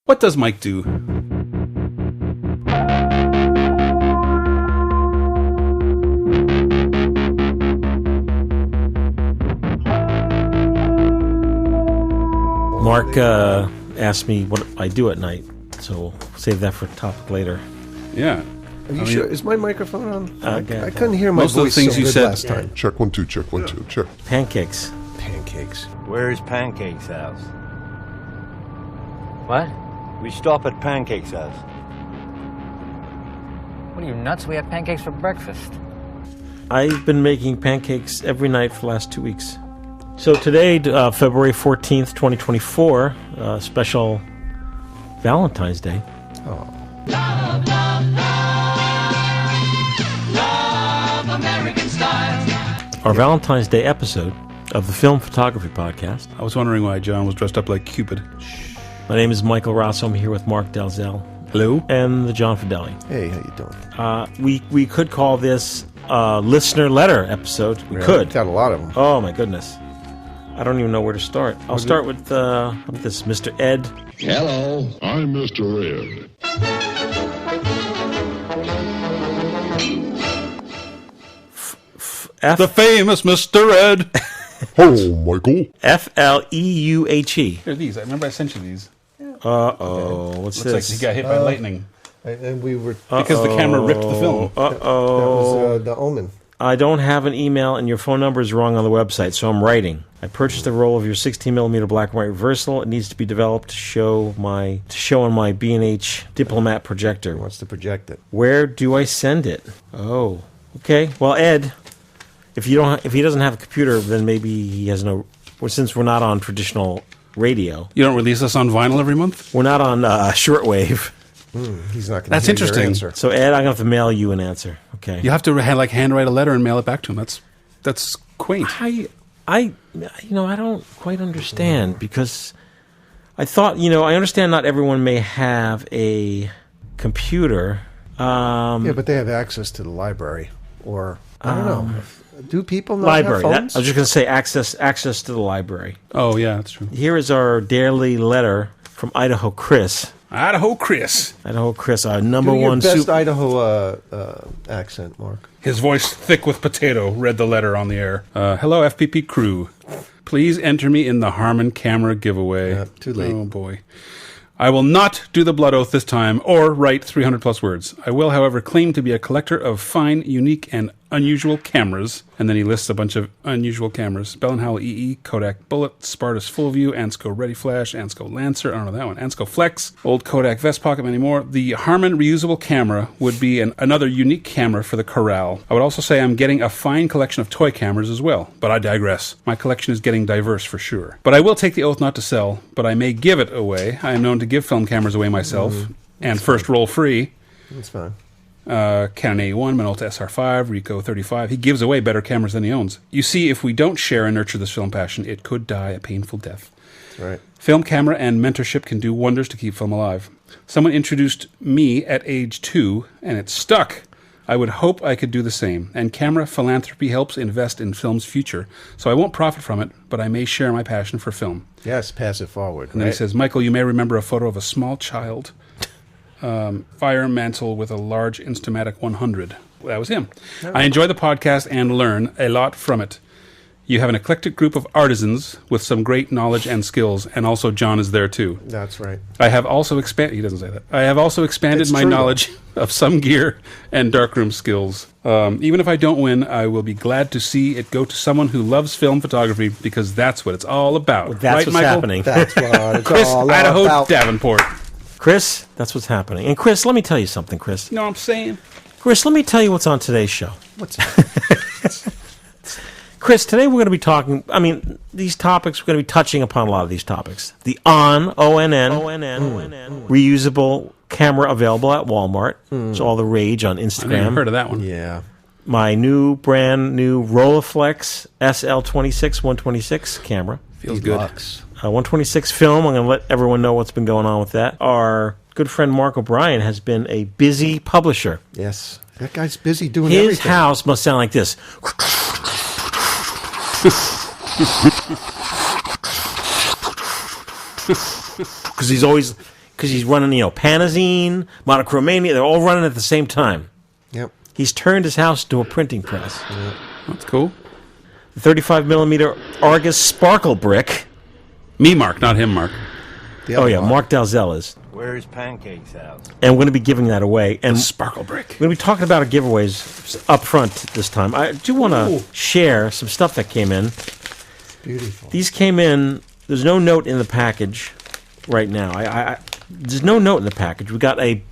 What does Mike do? Mark asked me what I do at night, so we'll save that for a topic later. Yeah. Are you sure? Is my microphone on? I okay. couldn't hear my Most of the voice things so you good said- last time. Check 1 2, check 1 2, check. Pancakes. Pancakes. Where's Pancake's house? What? We stop at Pancake's house. What are you, nuts? We have pancakes for breakfast. I've been making pancakes every night for the last 2 weeks. So today, February 14th, 2024, special Valentine's Day. Oh. Our Valentine's Day episode of the Film Photography Podcast. I was wondering why John was dressed up like Cupid. My name is Michael Rosso. I'm here with Mark Dalzell. Hello? And the John Fideli. Hey, how you doing? We could call this listener letter episode. We could. Got a lot of them. Oh, my goodness. I don't even know where to start. I'll start with this Mr. Ed. Hello, I'm Mr. Ed. The famous Mr. Ed. Hello, Michael. Fleuhe. Here are these. I remember I sent you these. Uh-oh. What's Looks like this? he got hit by lightning. And we were... Because the camera ripped the film. That was The Omen. I don't have an email, and your phone number is wrong on the website, so I'm writing. I purchased a roll of your 16mm black and white reversal. It needs to be developed to show on my B&H Diplomat projector. He wants to project it. Where do I send it? Oh, okay. Well, Ed, if he doesn't have a computer, then maybe he has no. Well, since we're not on traditional radio, You don't release us on vinyl every month? we're not on shortwave. He's not going to That's hear interesting. your answer. So, Ed, I'm gonna have to mail you an answer. Okay. You have to handwrite a letter and mail it back to him. That's quaint. I don't quite understand because I thought, I understand not everyone may have a computer. Yeah, but they have access to the library. Or, I don't know. Do people not Library. have I phones? was just going to say access to the library. Oh, yeah, that's true. Here is our daily letter from Idaho Chris. Idaho Chris. Idaho Chris, our number Do your one best Idaho accent, Mark. His voice thick with potato read the letter on the air. Hello, FPP crew. Please enter me in the Harman camera giveaway. Too late. Oh, boy. I will not do the blood oath this time or write 300-plus words. I will, however, claim to be a collector of fine, unique, and unusual cameras. And then he lists a bunch of unusual cameras. Bell & Howell EE, Kodak Bullet, Spartus Full View, Ansco Ready Flash, Ansco Lancer, I don't know that one, Ansco Flex, old Kodak Vest Pocket, many more. The Harman reusable camera would be another unique camera for the corral. I would also say I'm getting a fine collection of toy cameras as well, but I digress. My collection is getting diverse for sure. But I will take the oath not to sell, but I may give it away. I am known to give film cameras away myself, and first roll free. That's fine. Canon A1, Minolta SR5, Ricoh 35. He gives away better cameras than he owns. You see, if we don't share and nurture this film passion, it could die a painful death. Right. Film camera and mentorship can do wonders to keep film alive. Someone introduced me at age 2, and it stuck. I would hope I could do the same. And camera philanthropy helps invest in film's future. So I won't profit from it, but I may share my passion for film. Yes, pass it forward. And then he says, Michael, you may remember a photo of a small child fire mantle with a large Instamatic 100. That was him. I enjoy the podcast and learn a lot from it. You have an eclectic group of artisans with some great knowledge and skills, and also John is there too. That's right. I have also expanded. He doesn't say that. I have also expanded It's my true, knowledge of some gear and darkroom skills. Even if I don't win, I will be glad to see it go to someone who loves film photography because that's what it's all about. That's right, what's Michael? happening. That's what it's Chris, all Idaho, about. Davenport. Chris, that's what's happening. And Chris, let me tell you something, Chris. You know what I'm saying? Chris, let me tell you what's on today's show. What's Chris, today we're going to be talking, these topics, we're going to be touching upon a lot of these topics. The ONN, reusable camera available at Walmart. It's all the rage on I never Instagram. heard of that one. Yeah. My brand new Rolleiflex SL26 126 camera. Feels good. Deluxe. 126 film. I'm going to let everyone know what's been going on with that. Our good friend Mark O'Brien has been a busy publisher. Yes. That guy's busy doing His everything. house must sound like this. Because he's always because he's running, Panazine, Monochromania. They're all running at the same time. Yep. He's turned his house into a printing press. That's cool. The 35 millimeter Argus Sparkle Brick. Me, Mark, not him, Mark. Oh, yeah, Mark Dalzell is. Where's Pancake's house? And we're going to be giving that away. And Sparkle brick. we're going to be talking about our giveaways up front this time. I do want to share some stuff that came in. Beautiful. These came in. There's no note in the package right now. There's no note in the package. We got a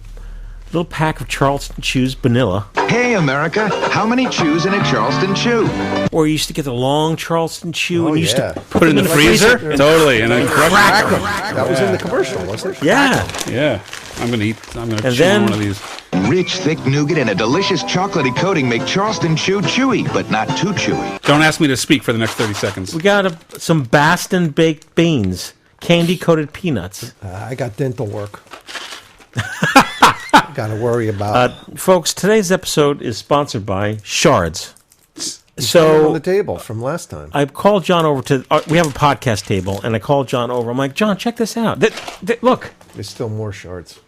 little pack of Charleston Chews Vanilla. Hey, America, how many chews in a Charleston chew? Or you used to get the long Charleston Chew. Oh, and you used yeah. to Put it in the freezer? Totally. And then crack it. That was in the commercial, wasn't it? Yeah. Yeah. I'm going to And chew then- on one of these. Rich, thick nougat and a delicious chocolatey coating make Charleston chew chewy, but not too chewy. Don't ask me to speak for the next 30 seconds. We got some Bastin baked beans, candy-coated peanuts. I got dental work. Got to worry about Folks, today's episode is sponsored by Shards. on So the table from last time. I called John over to... we have a podcast table, and I called John over. I'm like, John, check this out. Look, There's still more shards.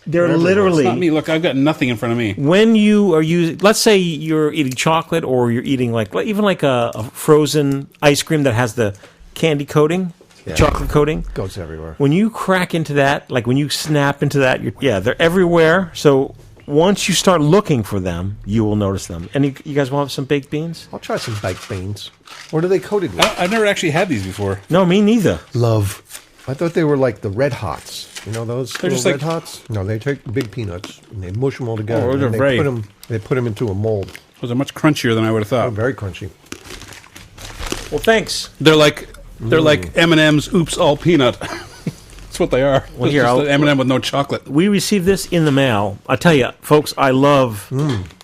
they're It's literally... not me. Look, I've got nothing in front of me. When you are using... Let's say you're eating chocolate, or you're eating even like a frozen ice cream that has the candy coating, chocolate coating. Goes everywhere. When you crack into that, like when you snap into that, they're everywhere. So once you start looking for them, you will notice them. And you guys want some baked beans? I'll try some baked beans. What are they coated with? I've never actually had these before. No, me neither. Love. I thought they were like the Red Hots. You know those They're little just Red like- Hots? No, they take big peanuts and they mush them all together. Oh, those and are very- they put them into a mold. Those are much crunchier than I would have Oh, thought. very crunchy. Well, thanks. They're like M&M's Oops All Peanut. That's what they are. Well, It's here, just I'll- an M&M with no chocolate. We received this in the mail. I tell you, folks, I love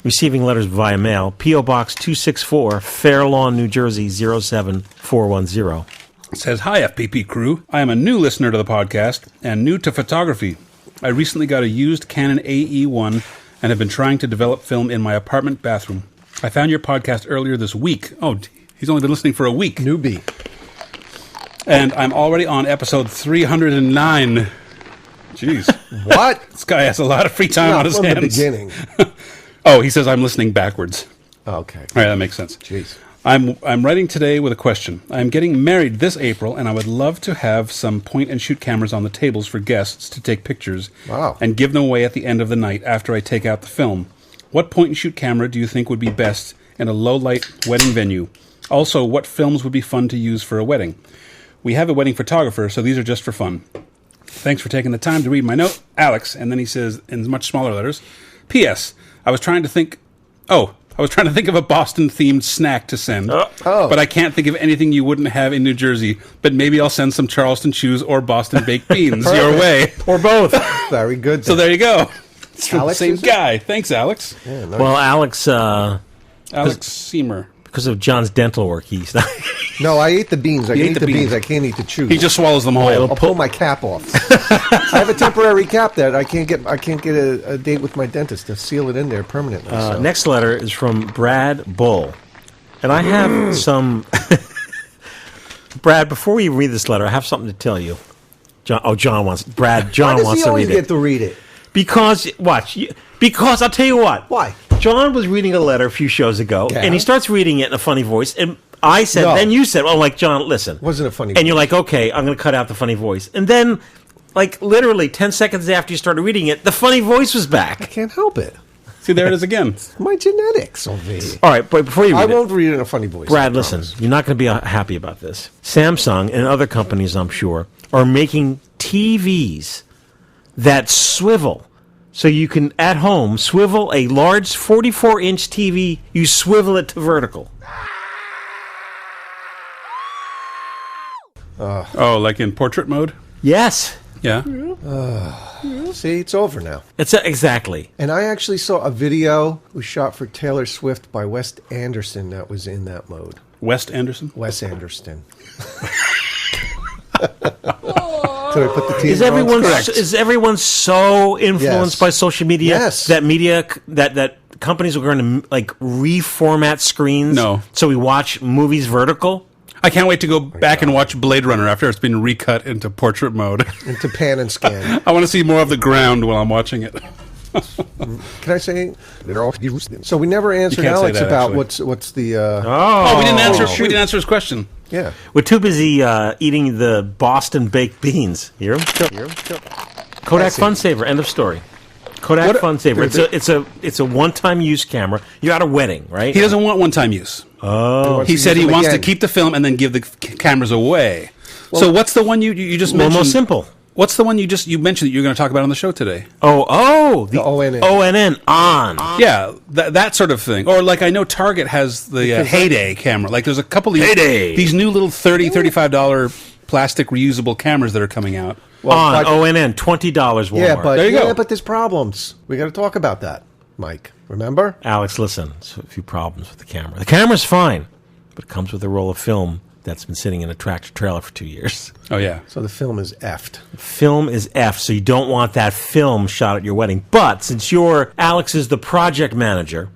receiving letters via mail. P.O. Box 264, Fair Lawn, New Jersey, 07410. It says, "Hi, FPP crew. I am a new listener to the podcast and new to photography. I recently got a used Canon AE1 and have been trying to develop film in my apartment bathroom. I found your podcast earlier this week." Oh, he's only been listening for a week. Newbie. And I'm already on episode 309. Jeez. What? This guy has a lot of free time Not on his from hands. the beginning. Oh, he says I'm listening backwards. Okay. All right, that makes sense. Jeez. I'm writing today with a question. I'm getting married this April, and I would love to have some point-and-shoot cameras on the tables for guests to take pictures and give them away at the end of the night after I take out the film. What point-and-shoot camera do you think would be best in a low-light wedding venue? Also, what films would be fun to use for a wedding? We have a wedding photographer, so these are just for fun. Thanks for taking the time to read my note, Alex. And then he says, in much smaller letters, P.S. I was trying to think of a Boston-themed snack to send, but I can't think of anything you wouldn't have in New Jersey. But maybe I'll send some Charleston Chews or Boston baked beans your way. Or both. Very good. So there you go. It's from the Alex, same is it? guy. Thanks, Alex. Yeah, nice. Well, Alex, Alex Seymour. because of John's dental work, he's not... No, I ate the beans. I You can ate eat the the beans. beans. I can't eat the chews. He just swallows them whole. I'll pull my cap off. I have a temporary cap that I can't get a date with my dentist to seal it in there permanently. So. Next letter is from Brad Bull. And I have some... Brad, before we read this letter, I have something to tell you. John wants... Brad, John Why does wants he to always read get it. to read it? Because, watch, because I'll tell you what. Why? John was reading a letter a few shows ago, Yeah. and he starts reading it in a funny voice, and I said, No. then you said, oh, like, John, listen. Wasn't a funny And you're voice. like, okay, I'm going to cut out the funny voice. And then, like, literally 10 seconds after you started reading it, the funny voice was I back. can't help it. See, there it is again. My genetics over here. All right, but before you I read it, won't read it in a funny voice. Brad, I listen, promise. you're not going to be happy about this. Samsung and other companies, I'm sure, are making TVs that swivel. So you can, at home, swivel a large 44-inch TV. You swivel it to vertical. Oh, like in portrait mode? Yes. Yeah. See, it's over now. It's exactly. And I actually saw a video we shot for Taylor Swift by Wes Anderson that was in that mode. West Anderson? Wes Anderson. So I put the TV Is everyone so influenced Yes. by social media Yes. that companies are going to like reformat screens? No. So we watch movies vertical. I can't wait to go back and watch Blade Runner after it's been recut into portrait mode. Into pan and scan. I want to see more of the ground while I'm watching it. Can I say they're all? So we never answered can't say Alex that, about actually. what's the. Oh, we didn't answer. shoot. We didn't answer his question. Yeah. We're too busy eating the Boston baked beans. Hear 'em? Kodak Fun Saver. End of story. Kodak Fun Saver. It's a one-time use camera. You're at a wedding, right? He doesn't want one-time use. Oh, He said he use them wants to again. keep the film and then give the cameras away. So what's the one you just mentioned? Almost simple. What's the one you mentioned that you're going to talk about on the show today? The ONN. ONN on. Yeah, that sort of thing. Or like I know Target has the Heyday camera. Like there's a couple of these new little $30, $35 plastic reusable cameras that are coming out. On ONN, $20 Walmart. Yeah, but There you go. but there's problems. We got to talk about that, Mike. Remember? Alex, listen, there's a few problems with the camera. The camera's fine, but it comes with a roll of film that's been sitting in a tractor trailer for 2 years. Oh yeah. So the film is effed. Film is F, so you don't want that film shot at your wedding. But since Alex is the project manager,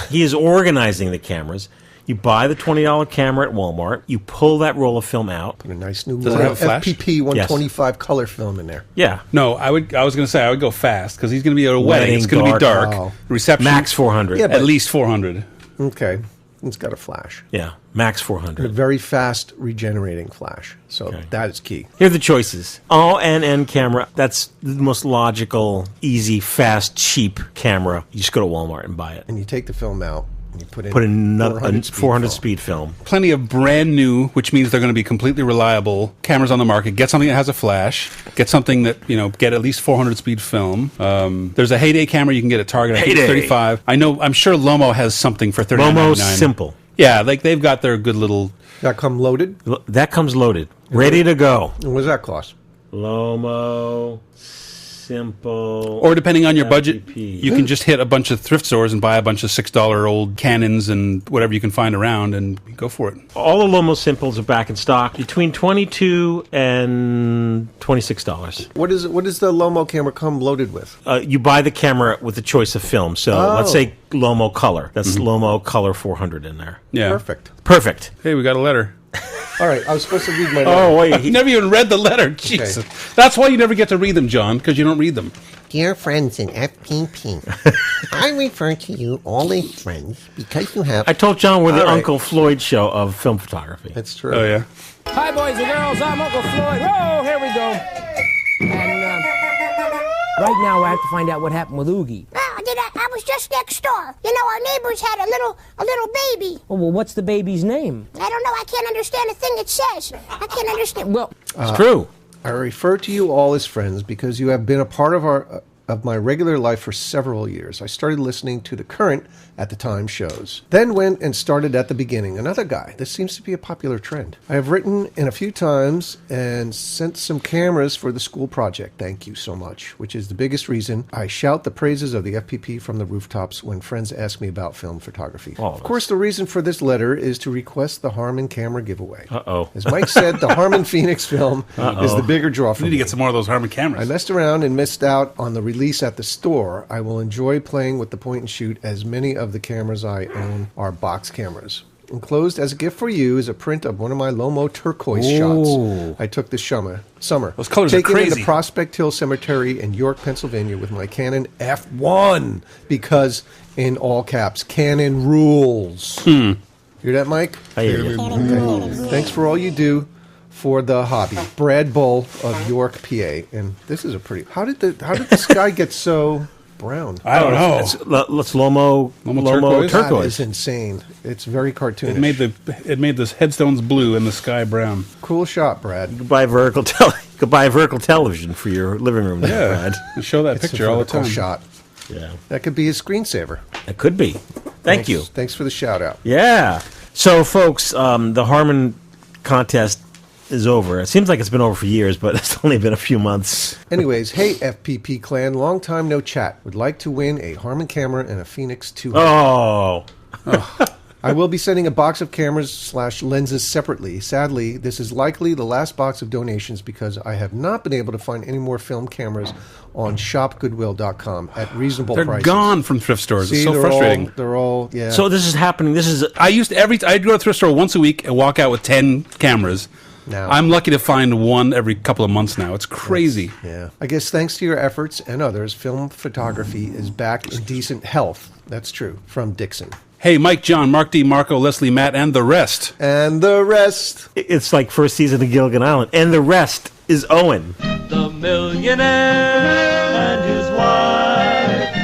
he is organizing the cameras. You buy the $20 camera at Walmart. You pull that roll of film out. Put a nice new Does it have a flash? FPP 125 color film in there. Yeah. No, I was going to say I would go fast because he's going to be at a wedding. It's going to be dark. dark. Oh. Reception Max 400. Yeah, at least 400. Okay. It's got a flash. Yeah, max A 400. very fast regenerating flash. So that is key. Here are the choices. ONN camera. That's the most logical, easy, fast, cheap camera. You just go to Walmart and buy it. And you take the film out and you put in another 400 film. speed film. Plenty of brand new, which means they're going to be completely reliable cameras on the market. Get something that has a flash. Get something that get at least 400 speed film. There's a Heyday camera you can get at Target. I think it's Heyday. $35. I'm sure Lomo has something for $39.99. Lomo's simple. Yeah, like they've got their good little. That come loaded? That comes loaded, ready to go. And what does that cost? Lomo, simple. Or depending on your budget, FPP. you can just hit a bunch of thrift stores and buy a bunch of $6 old Canons and whatever you can find around and go for it. All the Lomo simples are back in stock between $22 and $26. What is the Lomo camera come loaded with? You buy the camera with the choice of film. So let's say Lomo Color. That's Lomo Color 400 in there. Yeah. Perfect. Hey, we got a letter. All right, I was supposed to read my letter. Oh, wait. You never even read the letter. Jesus. That's why you never get to read them, John, because you don't read them. Dear friends in FPP, I refer to you all as friends because you have... I told John we're the All right. Uncle Floyd show of film photography. That's true. Oh, yeah. Hi, boys and girls. I'm Uncle Floyd. Whoa, here we go. And right now, I have to find out what happened with Oogie. I was just next door. You know, our neighbors had a little baby. Oh, well, what's the baby's name? I don't know. I can't understand a thing it says. I can't understand. Well, It's true. I refer to you all as friends because you have been a part of my regular life for several years. I started listening to the current, at the time, shows. Then went and started at the beginning. Another guy. This seems to be a popular trend. I have written in a few times and sent some cameras for the school project. Thank you so much. Which is the biggest reason I shout the praises of the FPP from the rooftops when friends ask me about film photography. Of course, the reason for this letter is to request the Harman camera giveaway. Uh-oh. As Mike said, the Harman Phoenix film is the bigger draw for We need me. to get some more of those Harman I cameras. messed around and missed out on the release at the store. I will enjoy playing with the point and shoot, as many of the cameras I own are box cameras. Enclosed as a gift for you is a print of one of my Lomo turquoise shots I took this summer. Those colors are taken in crazy. the Prospect Hill Cemetery in York, Pennsylvania with my Canon F1 because, in all caps, Canon rules. Hear that, Mike? I hear you. Okay. Thanks for all you do for the hobby. Brad Bull of York, PA. And this is a pretty... How did this guy get so brown? I don't know. Let's Lomo turquoise? That turquoise. is insane. It's very cartoonish. It made the headstones blue and the sky brown. Cool shot, Brad. You could buy a vertical television for your living room there, Brad. You show that It's picture a all the vertical time. shot. Yeah. That could be his screensaver. It could be. Thank you. Thanks for the shout out. Yeah. So, folks, the Harman contest is over. It seems like it's been over for years, but it's only been a few months. Anyways, hey FPP clan, long time no chat. Would like to win a Harman camera and a Phoenix 200. Oh. I will be sending a box of cameras / lenses separately. Sadly, this is likely the last box of donations because I have not been able to find any more film cameras on shopgoodwill.com at reasonable They're prices. gone from thrift stores. See, it's so they're frustrating. They're all, yeah. So this is happening. I'd go to the thrift store once a week and walk out with 10 cameras. Now. I'm lucky to find one every couple of months now. It's crazy. Yeah. I guess thanks to your efforts and others, film photography is back in decent health. That's true. From Dixon. Hey, Mike, John, Mark D, Marco, Leslie, Matt, and the rest. And the rest. It's like first season of Gilligan Island. And the rest is Owen. The millionaire and his wife,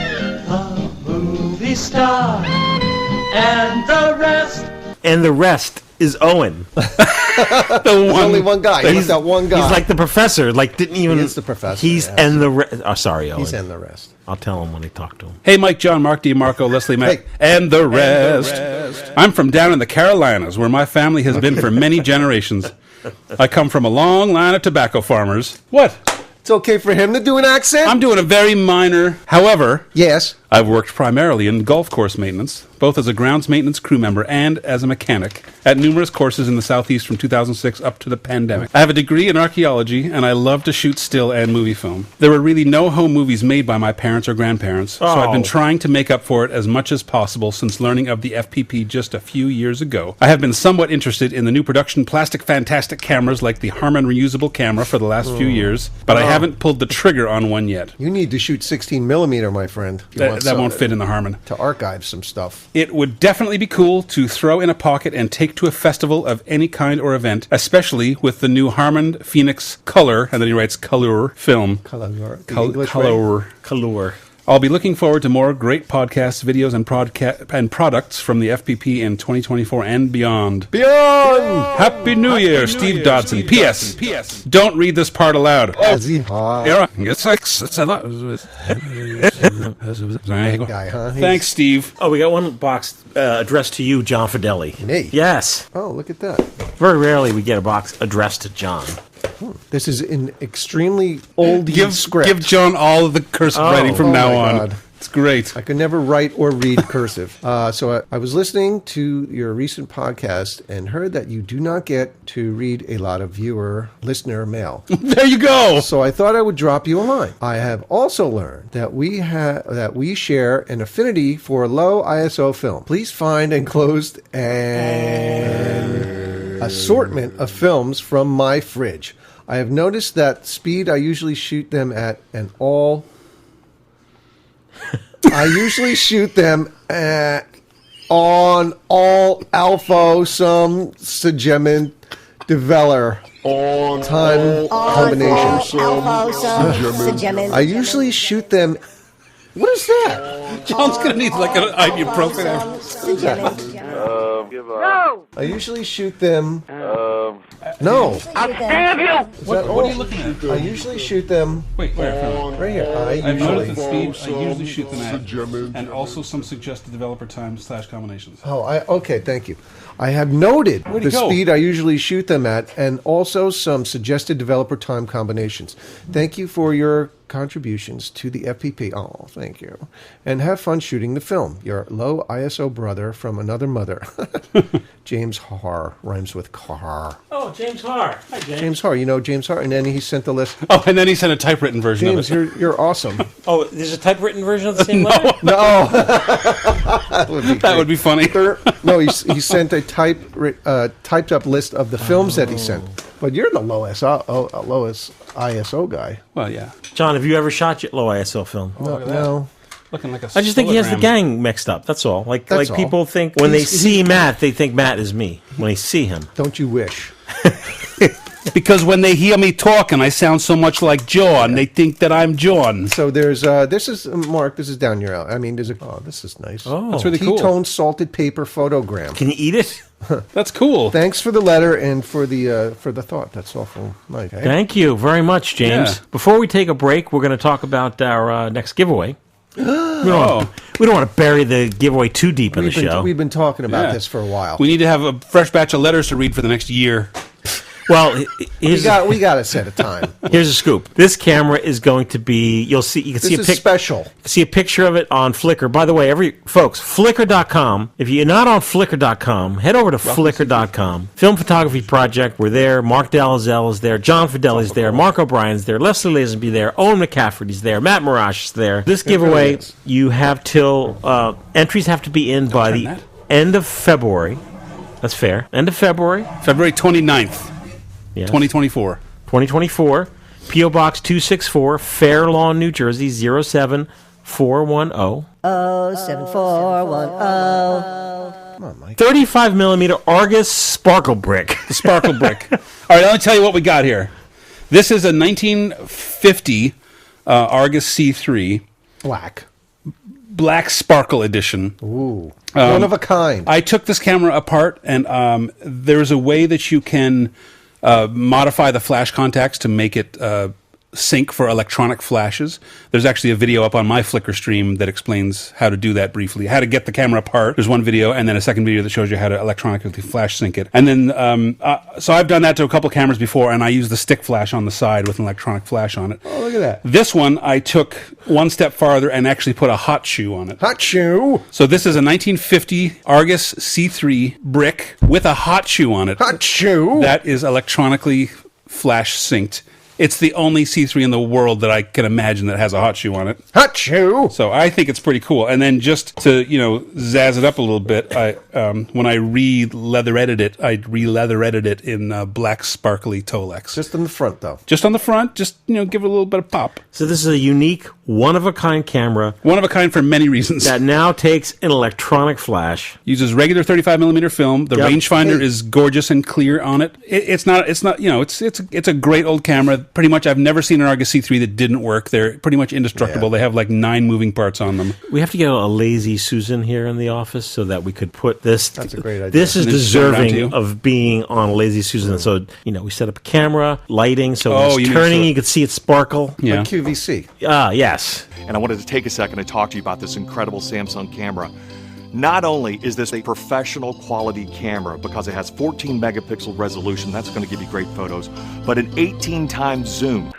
a movie star, and the rest. And the rest is Owen. There's only one guy. He's that one guy. He's like the professor. Didn't even. He is the professor. He's and the rest. Oh, sorry, Owen. He's and the rest. I'll tell him when I talk to him. Hey, Mike, John, Mark D, Marco, Leslie, Matt, and the rest. I'm from down in the Carolinas, where my family has been for many generations. I come from a long line of tobacco farmers. What? It's okay for him to do an accent? I'm doing a very minor. However, yes, I've worked primarily in golf course maintenance, both as a grounds maintenance crew member and as a mechanic, at numerous courses in the Southeast from 2006 up to the pandemic. I have a degree in archaeology, and I love to shoot still and movie film. There were really no home movies made by my parents or grandparents, so I've been trying to make up for it as much as possible since learning of the FPP just a few years ago. I have been somewhat interested in the new production plastic fantastic cameras like the Harman reusable camera for the last few years, but I haven't pulled the trigger on one yet. You need to shoot 16 millimeter, my friend. That won't fit in the Harman. To archive some stuff. It would definitely be cool to throw in a pocket and take to a festival of any kind or event, especially with the new Harman Phoenix Color, and then he writes Color film. Color. Color. I'll be looking forward to more great podcasts, videos, and products from the FPP in 2024 and beyond. Beyond! Happy New Year, Steve Dodson. P.S. Don't read this part aloud. It's a lot. Guy, huh? Thanks, Steve. Oh, we got one box addressed to you, John Fideli. Me? Yes. Oh, look at that. Very rarely we get a box addressed to John. This is an extremely old script. Give John all of the cursive writing from now on. God. It's great. I could never write or read cursive. So I was listening to your recent podcast and heard that you do not get to read a lot of listener mail. There you go. So I thought I would drop you a line. I have also learned that we share an affinity for low ISO film. Please find enclosed an assortment of films from my fridge. I have noticed that speed I usually shoot them at I usually shoot them on all alpha some segment developer time combination. I usually shoot them. What is that? John's gonna need like an ibuprofen. No! I usually shoot them. No. I'll stab you! What are you looking at? I usually shoot them. Wait, where? Right here. I've noticed the speed I usually shoot them at, and also some suggested developer time / combinations. Okay, thank you. I have noted the speed I usually shoot them at, and also some suggested developer time combinations. Thank you for your contributions to the FPP. Oh, thank you. And have fun shooting the film. Your low ISO brother from another mother. James Har. Rhymes with car. Oh, James Har. Hi, James. James Har. You know James Har? And then he sent the list. Oh, and then he sent a typewritten version James, of it. you're awesome. Oh, there's a typewritten version of the same letter? No. That would be funny. No, he sent a typed up list of the films that he sent. But you're the lowest ISO guy. Well, yeah. John, have you ever shot your low ISO film? No. Looking like a I just think he has the hologram. gang mixed up. That's all. Like people think when they see Matt, they think Matt is me. When they see him, don't you wish? Because when they hear me talking, I sound so much like John. They think that I'm John. So there's this is Mark. This is down your alley. I mean, this is nice. Oh, that's really cool. Ketone salted paper photogram. Can you eat it? That's cool. Thanks for the letter and for the thought. That's awful, Mike. Eh? Thank you very much, James. Yeah. Before we take a break, we're going to talk about our next giveaway. We don't want to bury the giveaway too deep in the show. We've been talking about this for a while. We need to have a fresh batch of letters to read for the next year. Well, we got to set a time. Here's a scoop. This camera is going to be. You can see a special. See a picture of it on Flickr. By the way, folks, Flickr.com. If you're not on Flickr.com, head over to Flickr.com. Film Photography Project. We're there. Mark Dalzell is there. John Fideli's there. Mark O'Brien's there. Leslie Lazenby there. Owen McCafferty's there. Matt Marash is there. This giveaway, you have till entries have to be in by the end of February. That's fair. End of February. February 29th. Yes. 2024. 2024. P.O. Box 264, Fair Lawn, New Jersey, 07410. 07410. Come on, Mike. 35 millimeter Argus Sparkle Brick. The Sparkle Brick. All right, let me tell you what we got here. This is a 1950 Argus C3. Black Sparkle Edition. Ooh. One of a kind. I took this camera apart, and there's a way that you can modify the flash contacts to make it sync for electronic flashes. There's actually a video up on my Flickr stream that explains how to do that briefly, how to get the camera apart. There's one video, and then a second video that shows you how to electronically flash sync it. And then, so I've done that to a couple cameras before, and I use the stick flash on the side with an electronic flash on it. Oh, look at that. This one, I took one step farther and actually put a hot shoe on it. Hot shoe? So this is a 1950 Argus C3 brick with a hot shoe on it. Hot shoe? That is electronically flash synced. It's the only C3 in the world that I can imagine that has a hot shoe on it. Hot shoe! So I think it's pretty cool. And then just to, zazz it up a little bit, when I re-leather-edited it in black sparkly Tolex. Just in the front, though. Just on the front, just, give it a little bit of pop. So this is a unique, one-of-a-kind camera. One of a kind for many reasons. That now takes an electronic flash. Uses regular 35mm film. The rangefinder is gorgeous and clear on it. It's a great old camera. Pretty much, I've never seen an Argus C3 that didn't work. They're pretty much indestructible. They have like 9 moving parts on them. We have to get a lazy Susan here in the office so that we could put this. That's a great idea. This is deserving of being on a lazy Susan. So, we set up a camera, lighting, so when it's turning, you could see it sparkle. Yeah. Like QVC. Yes. And I wanted to take a second to talk to you about this incredible Samsung camera. Not only is this a professional quality camera because it has 14 megapixel resolution, that's going to give you great photos, but an 18 times zoom.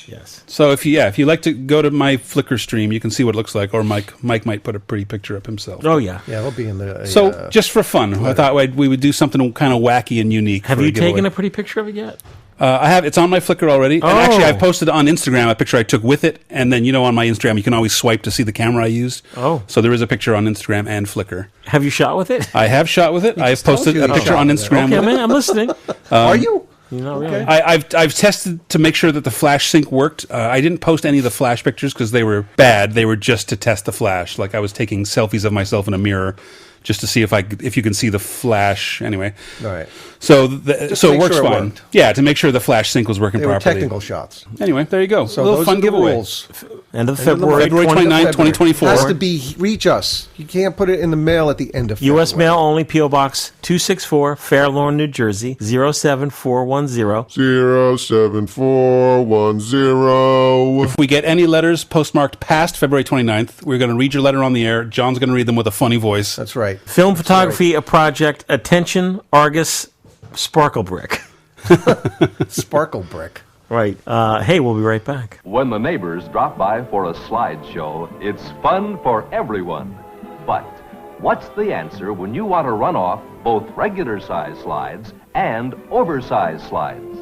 Yes. So if you like to go to my Flickr stream, you can see what it looks like, or Mike might put a pretty picture up himself. Oh yeah. Yeah, it'll be in the So just for fun, I thought we would do something kind of wacky and unique. Have you taken a pretty picture of it yet? I have. It's on my Flickr already. And actually, I've posted on Instagram a picture I took with it. And then, on my Instagram, you can always swipe to see the camera I used. Oh. So there is a picture on Instagram and Flickr. Have you shot with it? I have shot with it. I have posted a picture on Instagram Okay, with man, it. I'm listening. Are you? No, really. I've tested to make sure that the flash sync worked. I didn't post any of the flash pictures because they were bad. They were just to test the flash. Like I was taking selfies of myself in a mirror just to see if you can see the flash. Anyway, all right. So it works fine. Yeah, to make sure the flash sync was working properly. Technical shots. Anyway, there you go. So a little those fun are the giveaway. rules. End of February 29th, 2024. Has to be reach us. You can't put it in the mail at the end of February. U.S. mail only, P.O. Box 264, Fair Lawn, New Jersey, 07410. 07410. If we get any letters postmarked past February 29th, we're going to read your letter on the air. John's going to read them with a funny voice. That's right. Film photography, a project. Attention, Argus Sparkle Brick. Sparkle Brick. Right. Hey, we'll be right back. When the neighbors drop by for a slideshow, it's fun for everyone. But what's the answer when you want to run off both regular-size slides and oversized slides?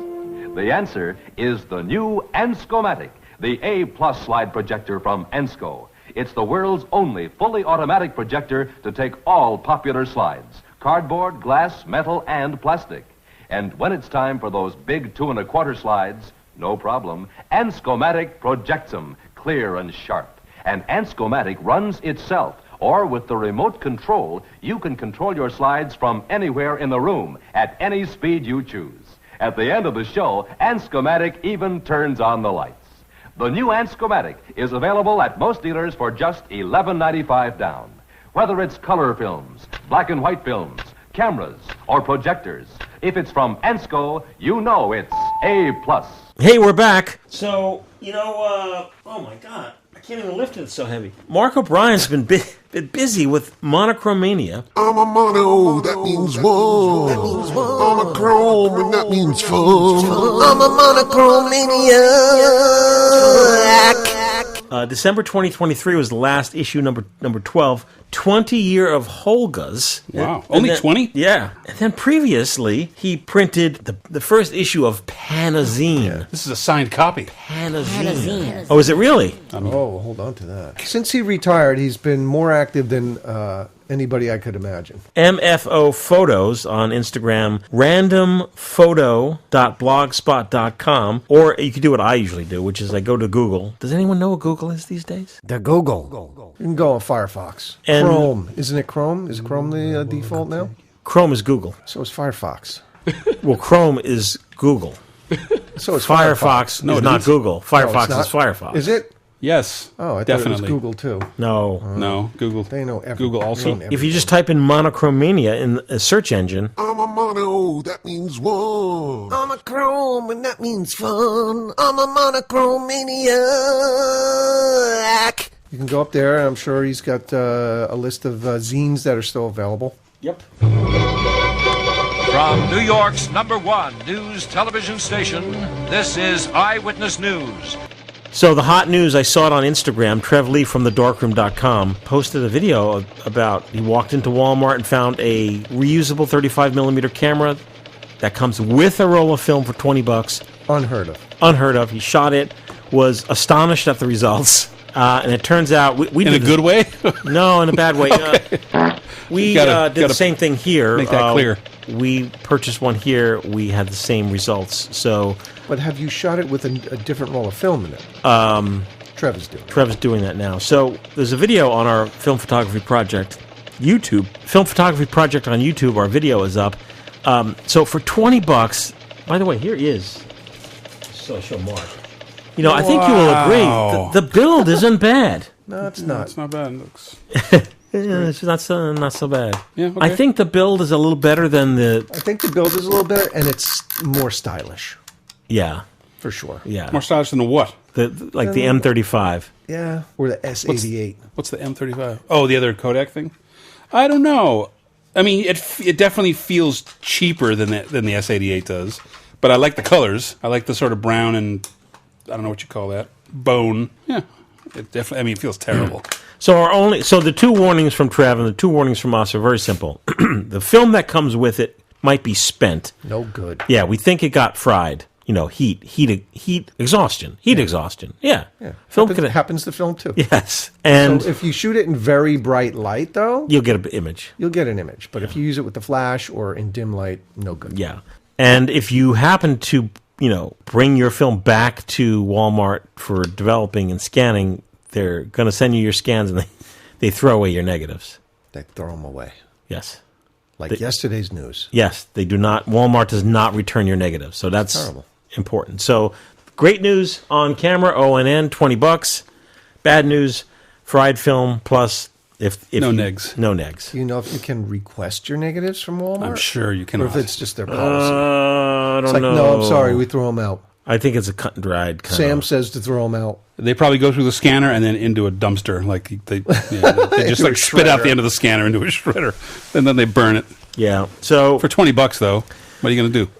The answer is the new Ansco-matic, the A-plus slide projector from Ansco. It's the world's only fully automatic projector to take all popular slides: cardboard, glass, metal, and plastic. And when it's time for those big 2 1/4 slides, no problem. Ansco-matic projects them clear and sharp. And Ansco-matic runs itself, or with the remote control, you can control your slides from anywhere in the room at any speed you choose. At the end of the show, Ansco-matic even turns on the lights. The new Ansco-matic is available at most dealers for just $11.95 down. Whether it's color films, black and white films, cameras, or projectors, if it's from Ansco, you know it's A+. Hey, we're back. So, oh my God. I can't even lift it, it's so heavy. Mark O'Brien's been busy with monochromania. I'm a mono, that means one. I'm a chrome, and that means fun. I'm a monochromaniac. December 2023 was the last issue, number 12. 20 year of Holgas. Wow. Only 20? Yeah. And then previously, he printed the first issue of Panazine. Yeah. This is a signed copy. Panazine. Oh, is it really? Hold on to that. Since he retired, he's been more active than anybody I could imagine. MFO Photos on Instagram, randomphoto.blogspot.com, or you can do what I usually do, which is I go to Google. Does anyone know what Google is these days? The Google. You can go on Firefox. And Chrome. Isn't it Chrome? Is Chrome the default now? Chrome is Google. So is Firefox. Well, Chrome is Google. So is Firefox. Firefox. Is not Google. Firefox No, is Firefox. Is it? Yes. Oh, I definitely. thought it was Google too. No. No, Google. They know everything. Google also. If you just type in monochromania in a search engine, I'm a mono, that means one. I'm a chrome, and that means fun. I'm a monochromaniac. You can go up there, and I'm sure he's got a list of zines that are still available. Yep. From New York's #1 news television station, this is Eyewitness News. So the hot news, I saw it on Instagram. Trev Lee from the Darkroom.com posted a video about he walked into Walmart and found a reusable 35mm camera that comes with a roll of film for $20. Unheard of. Unheard of. He shot it, was astonished at the results, and it turns out we in did a good way. No, in a bad way. We did the same thing here. Make that clear. We purchased one here. We had the same results. So, but have you shot it with a different roll of film in it? Trevor's doing. Trevor's doing that now. So there's a video on our film photography project, YouTube. Film photography project on YouTube. Our video is up. So for $20, by the way, here is. So I show Mark. You know, I think you will agree. The build isn't bad. No, it's not. It's not bad. It looks. It's not so bad. Yeah, okay. I think the build is a little better than the. I think the build is a little better, and it's more stylish. Yeah, for sure. Yeah, More stylish than the what? the M35. Yeah, or the S88. What's the M35? Oh, the other Kodak thing. I don't know. I mean, it definitely feels cheaper than the S88 does, but I like the colors. I like the sort of brown and I don't know what you call that, bone. Yeah, it definitely. I mean, it feels terrible. So the two warnings from Trev and the two warnings from us are very simple. The film that comes with it might be spent. No good. Yeah, we think it got fried. You know, heat exhaustion. Exhaustion. Yeah. Film happens to film too. Yes. And so if you shoot it in very bright light, though, you'll get an image. You'll get an image. But if you use it with the flash or in dim light, no good. Yeah. And if you happen to, bring your film back to Walmart for developing and scanning, they're going to send you your scans and they throw away your negatives. They throw them away. Yes. Like yesterday's news. Yes, they do not. Walmart does not return your negatives. So that's terrible. Important. So great news on camera, ONN, $20. Bad news, fried film plus if no negs. No negs. Do you know if you can request your negatives from Walmart? I'm sure you can. Or if it's just their policy. I don't know. No, I'm sorry, we throw them out. I think it's a cut and dried kind Sam of. says to throw them out. They probably go through the scanner and then into a dumpster. Like they just like spit out the end of the scanner into a shredder, and then they burn it. Yeah. So for $20 though, what are you going to do?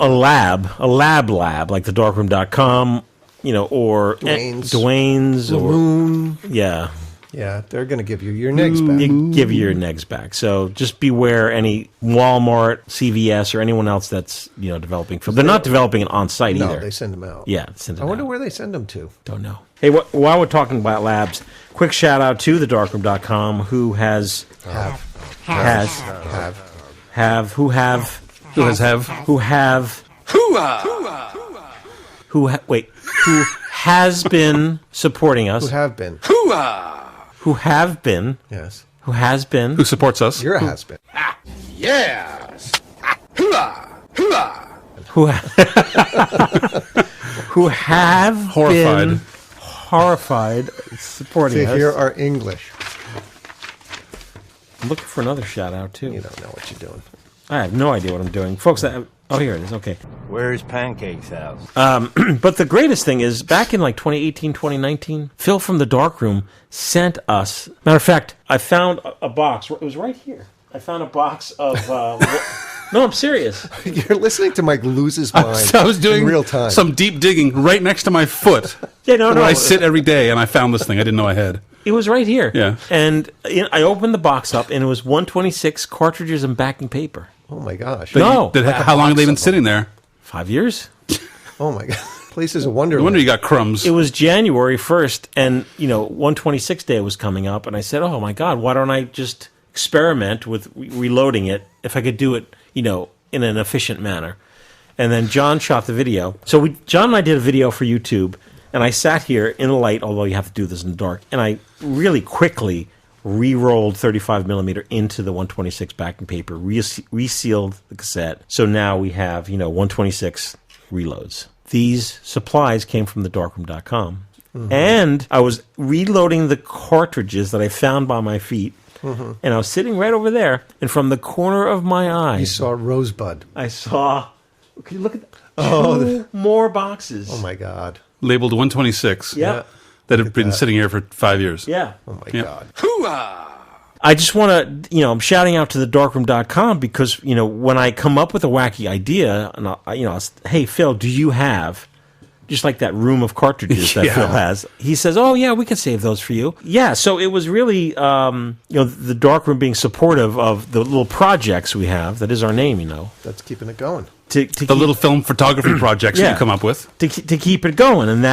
A lab like the Darkroom.com, or Dwayne's or yeah. Yeah, they're going to give you your negs back. Give you your negs back. So just beware any Walmart, CVS, or anyone else that's developing film. They're not developing it on site either. No, they send them out. Yeah, send them I wonder out. where they send them to. Don't know. Hey, while we're talking about labs, quick shout out to the Darkroom.com who has been supporting us. Who supports us. You're a has-been. Yes. Who have been horrified supporting us. To hear our English. I'm looking for another shout out too. You don't know what you're doing. I have no idea what I'm doing. Folks, Oh, here it is. Okay. Where's Pancake's house? But the greatest thing is, back in like 2018, 2019, Phil from the Darkroom sent us... Matter of fact, I found a box. It was right here. I found a box of... no, I'm serious. You're listening to Mike lose his mind I was doing in real time. some deep digging right next to my foot. Yeah, no. Where I sit every day, and I found this thing I didn't know I had. It was right here. Yeah. And I opened the box up, and it was 126 cartridges and backing paper. Oh, my gosh. No. How long have they been sitting there? 5 years. Oh, my God. Place is a wonderland. No wonder you got crumbs. It was January 1st, and, 126 day was coming up, and I said, oh, my God, why don't I just experiment with reloading it if I could do it, in an efficient manner. And then John shot the video. So John and I did a video for YouTube, and I sat here in the light, although you have to do this in the dark, and I really quickly re-rolled 35mm into the 126 backing paper, resealed the cassette. So now we have, 126 reloads. These supplies came from the darkroom.com. Mm-hmm. And I was reloading the cartridges that I found by my feet. Mm-hmm. And I was sitting right over there, and from the corner of my eye... You saw Rosebud. I saw... Can you look at two more boxes? Oh, my God. Labeled 126. Yeah. That have been sitting here for 5 years. Yeah. Oh, my God. Hoo-ah! I just want to, I'm shouting out to the darkroom.com because, when I come up with a wacky idea, and hey, Phil, do you have... Just like that room of cartridges that Phil has. He says, oh, yeah, we can save those for you. Yeah, so it was really, the Darkroom being supportive of the little projects we have. That is our name, That's keeping it going. The little film photography projects that you come up with. To keep it going. And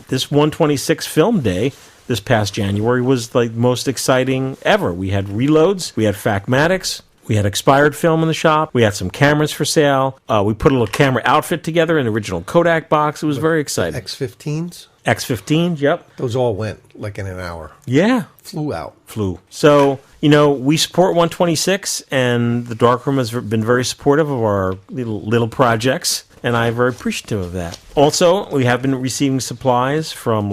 this 126 film day this past January was the most exciting ever. We had reloads. We had Facmatics. We had expired film in the shop. We had some cameras for sale. We put a little camera outfit together, an original Kodak box. It was very exciting. X15s? X15s, yep. Those all went like in an hour. Yeah. Flew. So, we support 126, and the Darkroom has been very supportive of our little projects, and I'm very appreciative of that. Also, we have been receiving supplies from,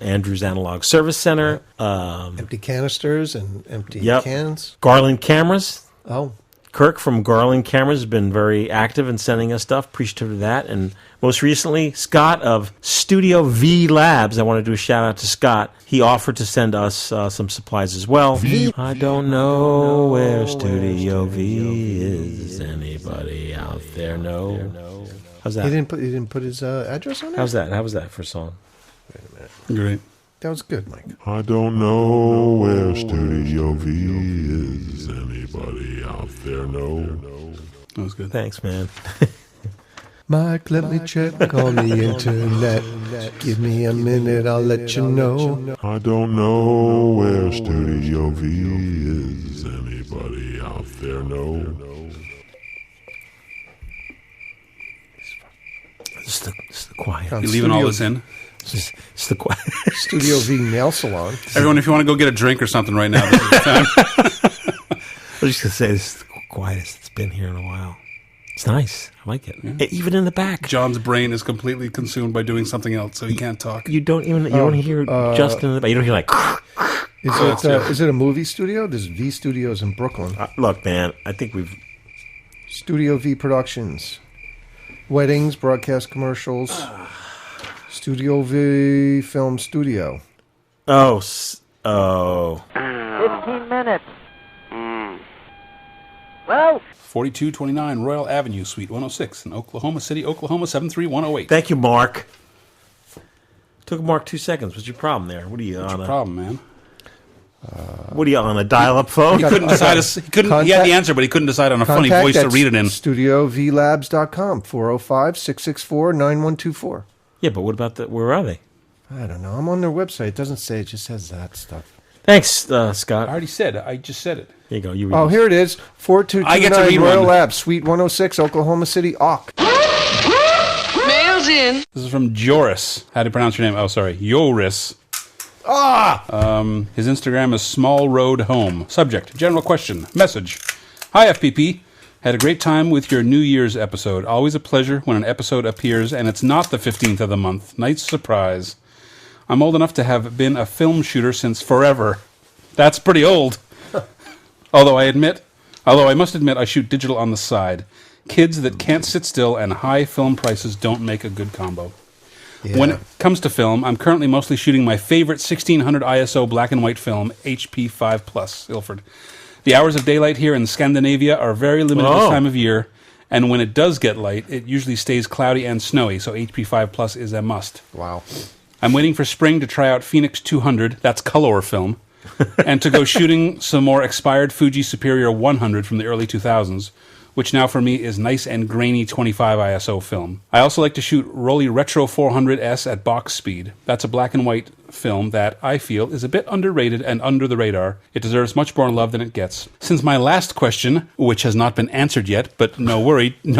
Andrew's Analog Service Center. Empty canisters and empty cans. Garland cameras. Oh. Kirk from Garland Cameras has been very active in sending us stuff. Appreciative of that. And most recently, Scott of Studio V Labs. I want to do a shout out to Scott. He offered to send us some supplies as well. I don't know where Studio V is. Anybody out there know? How's that? He didn't put his address on it? How's that? How was that for a song? Wait a minute. Great. That was good, Mike. I don't know where Studio V is. Anybody out there know? That was good. Thanks, man. Mike, let me check on the internet. Give me a minute, I'll let you know. I don't know where Studio V is. Anybody out there know? This is the quiet. You leaving all this in? It's the quiet. Studio V Nail Salon. Everyone, if you want to go get a drink or something right now, this is the time. I was just going to say, this is the quietest it's been here in a while. It's nice. I like it. Yeah. Even in the back. John's brain is completely consumed by doing something else, so he can't talk. You don't hear Justin in the back. You don't hear Is it a movie studio? There's V Studios in Brooklyn. Look, man, I think we've... Studio V Productions. Weddings, broadcast commercials. Studio V Film Studio. 15 minutes. Well... 4229 Royal Avenue, Suite 106 in Oklahoma City, Oklahoma 73108. Thank you, Mark. Took Mark 2 seconds. What's your problem there? What are you What's on? Your problem, man? What are you on, a dial-up phone? He couldn't decide. He had the answer, but he couldn't decide on a funny voice to read it in. StudioVLabs.com 405-664-9124. Yeah, but what about where are they? I don't know. I'm on their website. It doesn't say. It just says that stuff. Thanks, Scott. I already said it. I just said it. Here you go. You read here it is. 4229 Royal Labs, Suite 106, Oklahoma City, Ock. Mail's in. This is from Joris. How do you pronounce your name? Oh, sorry. Joris. His Instagram is Small Road Home. Subject, general question. Message. Hi, FPP. Had a great time with your New Year's episode. Always a pleasure when an episode appears and it's not the 15th of the month. Nice surprise. I'm old enough to have been a film shooter since forever. That's pretty old. Although I must admit I shoot digital on the side. Kids that can't sit still and high film prices don't make a good combo. When it comes to film, I'm currently mostly shooting my favorite 1600 ISO black and white film, HP 5 Plus, Ilford. The hours of daylight here in Scandinavia are very limited this time of year, and when it does get light, it usually stays cloudy and snowy, so HP 5 Plus is a must. Wow. I'm waiting for spring to try out Phoenix 200, that's color film, and to go shooting some more expired Fuji Superior 100 from the early 2000s, which now for me is nice and grainy 25 ISO film. I also like to shoot Rollei Retro 400S at box speed. That's a black and white film that I feel is a bit underrated and under the radar. It deserves much more love than it gets. Since my last question, which has not been answered yet, but no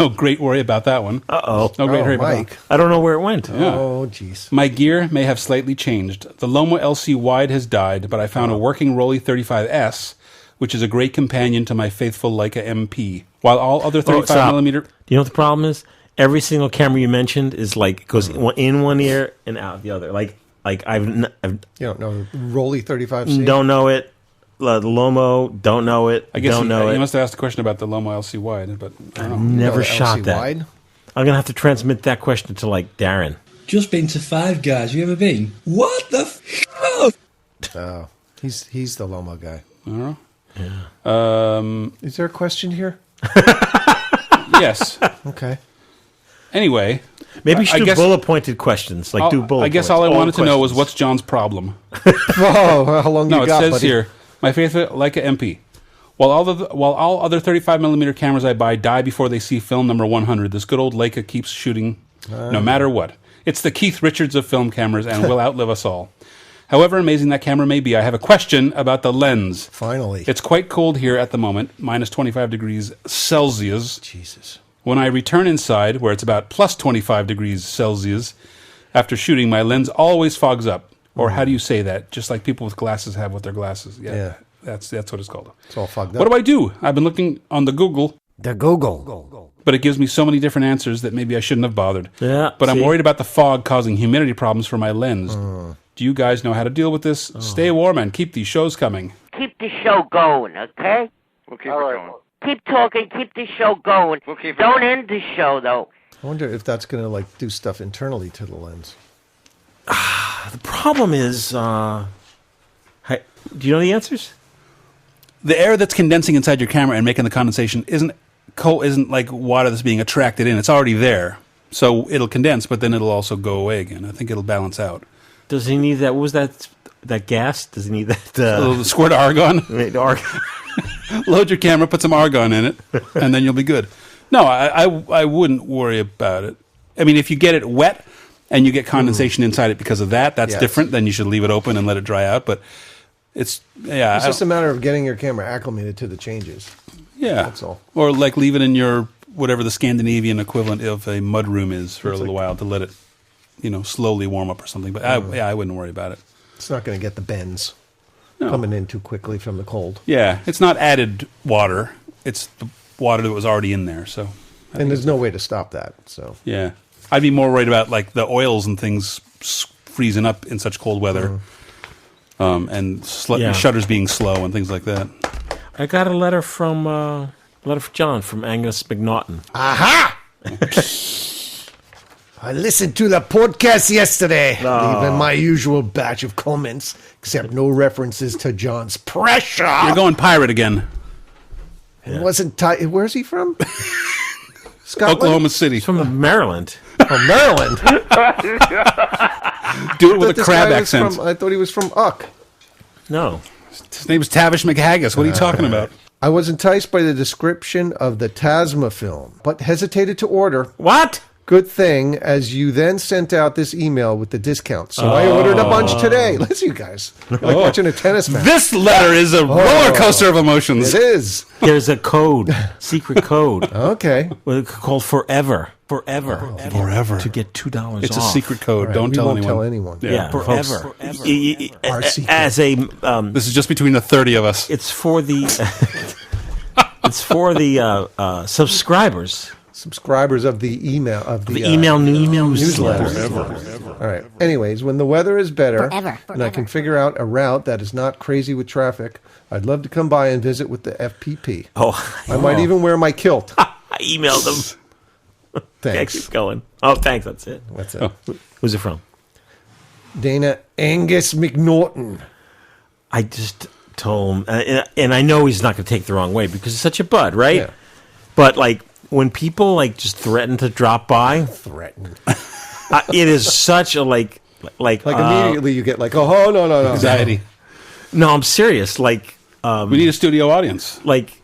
great worry about that one. Uh-oh. No great hurry about Mike. that. I don't know where it went. Yeah. Oh, jeez. My gear may have slightly changed. The Loma LC Wide has died, but I found a working Rollei 35S, which is a great companion to my faithful Leica MP. While all other 35mm... You know what the problem is? Every single camera you mentioned is like, goes in one ear and out the other. Like I've You don't know Rollei 35C? don't know it. The Lomo, don't know it. I guess don't know you it. must have asked a question about the Loma LC Wide, but I don't know. Never the shot LC that. Wide? I'm going to have to transmit that question to, like, Darren. Just been to Five Guys. You ever been? What the f***? Oh, he's the Loma guy. I don't know. Is there a question here? Yes. Okay. Anyway, Maybe you should I do guess- bullet-pointed questions. Like, do bullet I guess points. all I wanted to know was questions. what's John's problem. Oh, how long No, you it got, says buddy? here, my favorite Leica MP. While all other 35mm cameras I buy die before they see film number 100, this good old Leica keeps shooting no matter what. It's the Keith Richards of film cameras and will outlive us all. However amazing that camera may be, I have a question about the lens. Finally. It's quite cold here at the moment, minus 25 degrees Celsius. Jesus. When I return inside, where it's about plus 25 degrees Celsius, after shooting, my lens always fogs up. Or how do you say that? Just like people with glasses have with their glasses. Yeah. That's what it's called. It's all fogged up. What do I do? I've been looking on the Google. The Google. But it gives me so many different answers that maybe I shouldn't have bothered. Yeah, But I'm see? worried about the fog causing humidity problems for my lens. Do you guys know how to deal with this? Stay warm and keep these shows coming. Keep the show going, okay? We'll keep it going. Keep talking, keep the show going. We'll keep it Don't going. end the show, though. I wonder if that's going to like do stuff internally to the lens. The problem is, do you know the answers? The air that's condensing inside your camera and making the condensation isn't like water that's being attracted in. It's already there. So it'll condense, but then it'll also go away again. I think it'll balance out. Does he need that? What was that gas? Does he need that? A little squirt of argon. Argon. Load your camera, put some argon in it, and then you'll be good. No, I wouldn't worry about it. I mean, if you get it wet and you get condensation inside it because of that, that's Yes. different. Then you should leave it open and let it dry out. But it's It's just a matter of getting your camera acclimated to the changes. yeah, That's all. Or like leave it in your whatever the Scandinavian equivalent of a mud room is for a little while to let it, slowly warm up or something. But I wouldn't worry about it. It's not going to get the bends No. coming in too quickly from the cold. Yeah, it's not added water. It's the water that was already in there. So, And there's no way to stop that. So yeah, I'd be more worried about like the oils and things freezing up in such cold weather, and shutters being slow and things like that. I got a letter from John from Angus McNaughton. Aha! I listened to the podcast yesterday, leaving my usual batch of comments, except no references to John's pressure. You're going pirate again. It wasn't where's he from? Scotland? Oklahoma City. He's from Maryland. Oh, Maryland. Do it with a crab accent. I thought he was from Uck. No. His name is Tavish McHaggis. What are you talking about? I was enticed by the description of the Tasma film, but hesitated to order. What? Good thing, as you then sent out this email with the discount. So I ordered a bunch today. Listen, you guys. You're like watching a tennis match. This letter is a roller coaster of emotions. It is. There's a code, secret code. Okay. Called Forever. Forever. Forever. To get $2 off. It's a secret code. Right, Don't we tell won't anyone. tell anyone. Yeah, folks. forever. Our secret. As a, This is just between the 30 of us. it's for the, it's for the subscribers. Subscribers of the email The email newsletter. newsletter. All right. Anyways, when the weather is better Forever. and I can figure out a route that is not crazy with traffic, I'd love to come by and visit with the FPP. Oh, I might even wear my kilt. I emailed them. Thanks. Okay, keep going. Oh, thanks. That's it. That's it. Oh. Who's it from? Dana Angus McNaughton. I just told him, and I know he's not going to take the wrong way because he's such a bud, right? Yeah. But like when people like just threaten to drop by, it is such a like immediately you get like, oh no, anxiety. No, I'm serious. Like we need a studio audience. Like,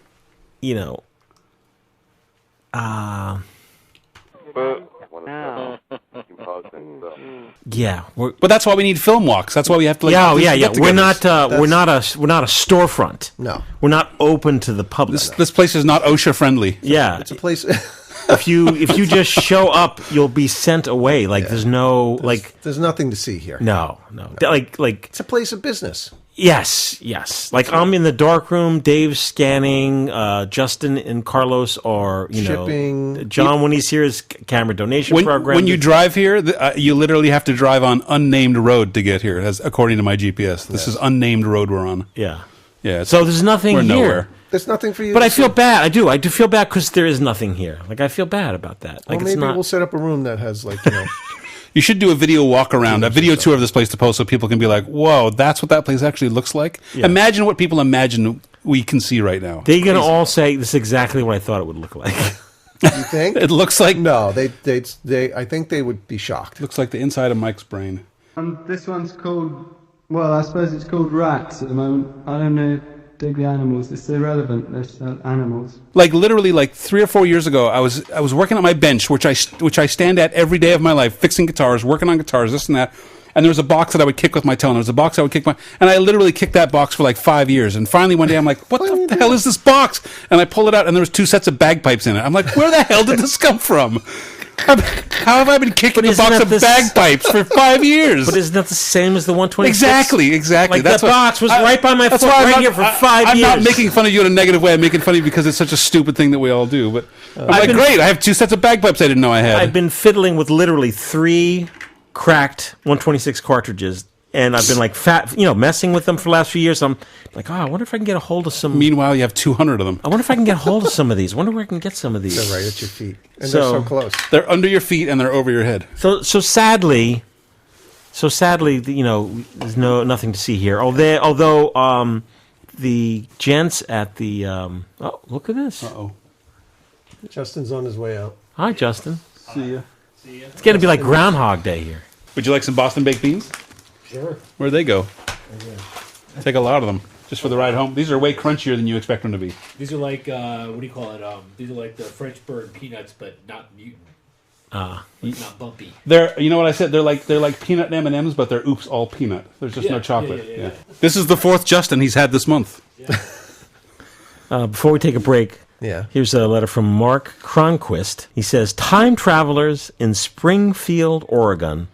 you know, yeah, but that's why we need film walks. That's why we have to. Like, yeah. We're not a storefront. No, we're not open to the public. This place is not OSHA friendly. Yeah, it's a place. if you just show up, you'll be sent away. Like there's nothing to see here. No. Like it's a place of business. Yes. Like I'm in the darkroom. Dave's scanning. Justin and Carlos are shipping. John, when he's here, is camera donation program. When you drive here, you literally have to drive on unnamed road to get here. According to my GPS, this is unnamed road we're on. Yeah. So there's nothing we're here. Nowhere. There's nothing for you. But I feel bad. I do feel bad because there is nothing here. Like I feel bad about that. Like well, maybe we'll set up a room that has You should do a video walk around, a video tour of this place to post so people can be like, whoa, that's what that place actually looks like? Yeah. Imagine what people imagine we can see right now. They're going to all say, this is exactly what I thought it would look like. You think? It looks like... No, I think they would be shocked. Looks like the inside of Mike's brain. This one's called, well, I suppose it's called rats at the moment. I don't know. Dig the animals. It's irrelevant. They're animals. Like literally, like 3 or 4 years ago, I was working at my bench, which I stand at every day of my life, fixing guitars, working on guitars, this and that. And there was a box that I would kick with my toe, and there was a box I would kick and I literally kicked that box for like 5 years. And finally one day I'm like, what the hell is this box? And I pull it out, and there was 2 sets of bagpipes in it. I'm like, where the hell did this come from? How have I been kicking a box of bagpipes for 5 years? But isn't that the same as the 126? Exactly. Like the box was right by my foot right here for 5 years. I'm not making fun of you in a negative way. I'm making fun of you because it's such a stupid thing that we all do. But I'm like, great, I have 2 sets of bagpipes I didn't know I had. I've been fiddling with literally 3 cracked 126 cartridges. And I've been like messing with them for the last few years. I'm like, I wonder if I can get a hold of some. Meanwhile, you have 200 of them. I wonder if I can get a hold of some of these. I wonder where I can get some of these. They're right at your feet. And they're so close. They're under your feet and they're over your head. So sadly, there's nothing to see here. Although the gents at the look at this. Uh-oh. Justin's on his way out. Hi, Justin. See ya. It's going to be like Groundhog Day here. Would you like some Boston baked beans? Sure. Where'd they go? Take a lot of them just for the ride home. These are way crunchier than you expect them to be. These are like what do you call it? These are like the French bird peanuts, but not mutant. Not bumpy. They're, you know what I said? They're like peanut M&Ms, but they're all peanut. There's just no chocolate. Yeah. This is the 4th Justin he's had this month. Yeah. Before we take a break, here's a letter from Mark Cronquist. He says, time travelers in Springfield, Oregon,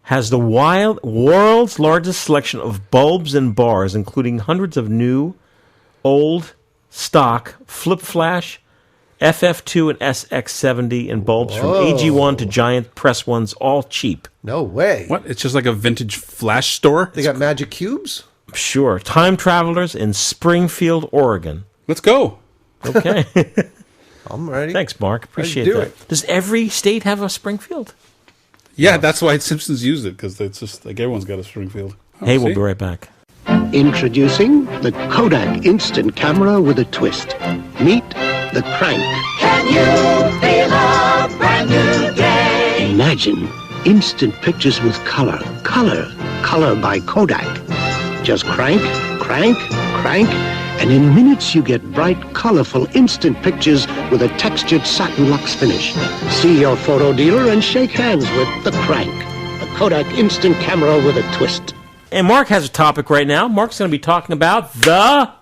has the world's largest selection of bulbs and bars, including hundreds of new, old, stock, flip flash, FF2 and SX70, and bulbs from AG1 to giant press ones, all cheap. No way. What? It's just like a vintage flash store? They got magic cubes? Sure. Time travelers in Springfield, Oregon. Let's go. Okay. I'm ready. Thanks, Mark. Appreciate that. Does every state have a Springfield? Yeah, that's why Simpsons used it, because it's just like everyone's got a Springfield. Hey, we'll be right back. Introducing the Kodak Instant Camera with a twist. Meet the Crank. Can you feel a brand new day? Imagine instant pictures with color. Color by Kodak. Just crank, crank, crank, and in minutes you get bright, colorful, instant pictures with a textured satin lux finish. See your photo dealer and shake hands with the Crank, the Kodak Instant Camera with a twist. And Mark has a topic right now. Mark's going to be talking about the...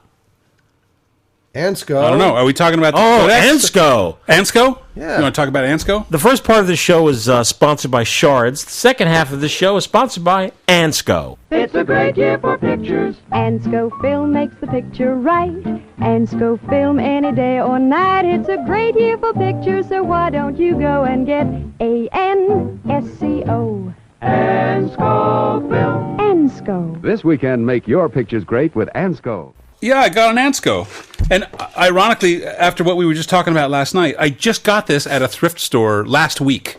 Ansco. I don't know. Are we talking about... Ansco. Ansco? Yeah. You want to talk about Ansco? The first part of the show is sponsored by Shards. The second half of the show is sponsored by Ansco. It's a great year for pictures. Ansco Film makes the picture right. Ansco Film any day or night. It's a great year for pictures, so why don't you go and get ANSCO? Ansco Film. Ansco. This weekend, make your pictures great with Ansco. Yeah, I got an Ansco. And ironically, after what we were just talking about last night, I just got this at a thrift store last week.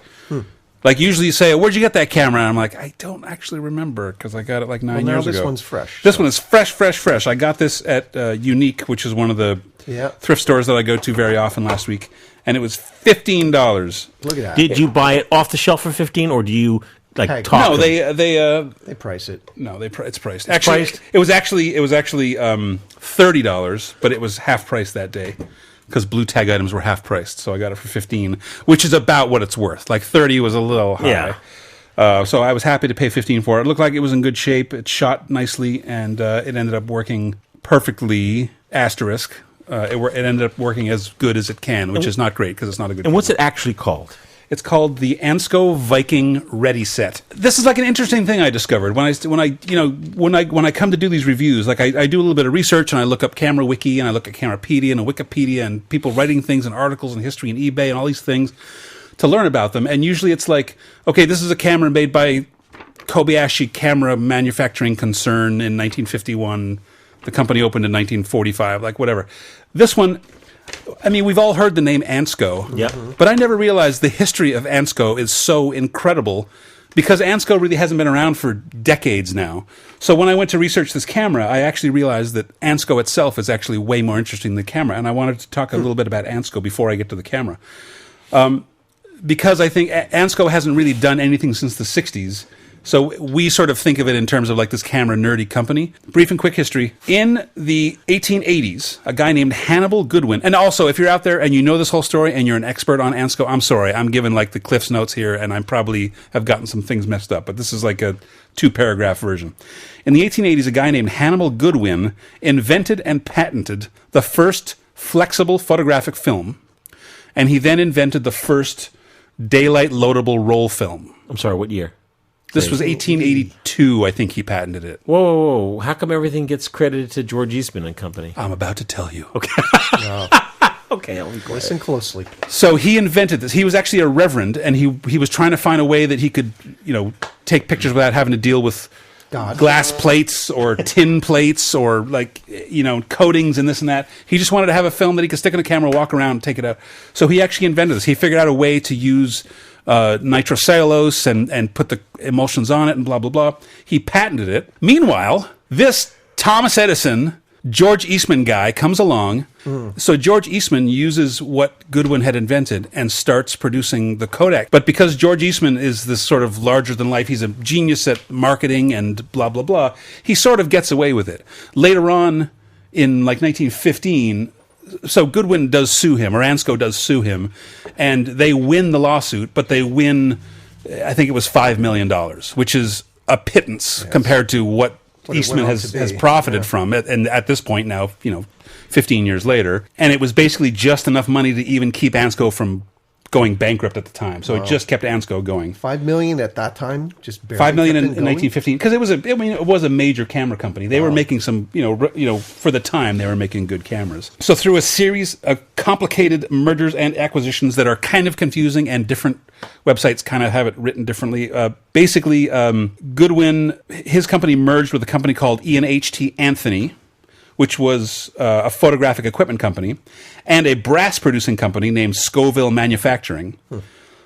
Like, usually you say, where'd you get that camera? And I'm like, I don't actually remember because I got it like 9 years ago. This one's fresh. This one is fresh. I got this at Unique, which is one of the thrift stores that I go to very often last week. And it was $15. Look at that. Did you buy it off the shelf for 15, or do you like talk? No, they price it. No, it's priced. Actually, it was actually $30, but it was half price that day because blue tag items were half priced. So I got it for 15, which is about what it's worth. Like 30 was a little high. Yeah. So I was happy to pay 15 for it. It looked like it was in good shape. It shot nicely, and it ended up working perfectly. Asterisk. It ended up working as good as it can, which is not great because it's not a good. And what's it actually called? It's called the Ansco Viking Ready Set. This is like an interesting thing I discovered when I come to do these reviews. Like I do a little bit of research and I look up Camera Wiki and I look at Camerapedia and Wikipedia and people writing things and articles and history and eBay and all these things to learn about them. And usually it's like, okay, this is a camera made by Kobayashi Camera Manufacturing Concern in 1951. The company opened in 1945, like whatever. This one, I mean, we've all heard the name Ansco, but I never realized the history of Ansco is so incredible because Ansco really hasn't been around for decades now. So when I went to research this camera, I actually realized that Ansco itself is actually way more interesting than the camera, and I wanted to talk a little bit about Ansco before I get to the camera. Because I think Ansco hasn't really done anything since the 60s. So we sort of think of it in terms of like this camera nerdy company. Brief and quick history. In the 1880s, a guy named Hannibal Goodwin, and also if you're out there and you know this whole story and you're an expert on Ansco, I'm sorry, I'm giving like the Cliff's Notes here and I probably have gotten some things messed up, but this is like a 2-paragraph version. In the 1880s, a guy named Hannibal Goodwin invented and patented the first flexible photographic film, and he then invented the first daylight loadable roll film. I'm sorry, what year? This was 1882, I think he patented it. Whoa. How come everything gets credited to George Eastman and Company? I'm about to tell you. Okay. Okay, I'll be quiet. Listen closely. So he invented this. He was actually a reverend, and he was trying to find a way that he could, take pictures without having to deal with glass plates or tin plates or coatings and this and that. He just wanted to have a film that he could stick in a camera, walk around, and take it out. So he actually invented this. He figured out a way to use nitrocellulose and put the emulsions on it and blah, blah, blah. He patented it. Meanwhile, this Thomas Edison, George Eastman guy comes along. So George Eastman uses what Goodwin had invented and starts producing the Kodak. But because George Eastman is this sort of larger than life, he's a genius at marketing and blah, blah, blah, he sort of gets away with it. Later on in like 1915, so Goodwin does sue him, or Ansco does sue him, and they win the lawsuit, but they win, I think it was $5 million, which is a pittance compared to what Eastman has profited from it, and at this point now, 15 years later, and it was basically just enough money to even keep Ansco from going bankrupt at the time. So it just kept Ansco going. $5 million at that time, just barely. $5 million in 1915, because it was a major camera company. They were making some, for the time they were making good cameras. So through a series of complicated mergers and acquisitions that are kind of confusing, and different websites kind of have it written differently. Basically, Goodwin, his company merged with a company called E&HT Anthony, which was a photographic equipment company, and a brass producing company named Scoville Manufacturing.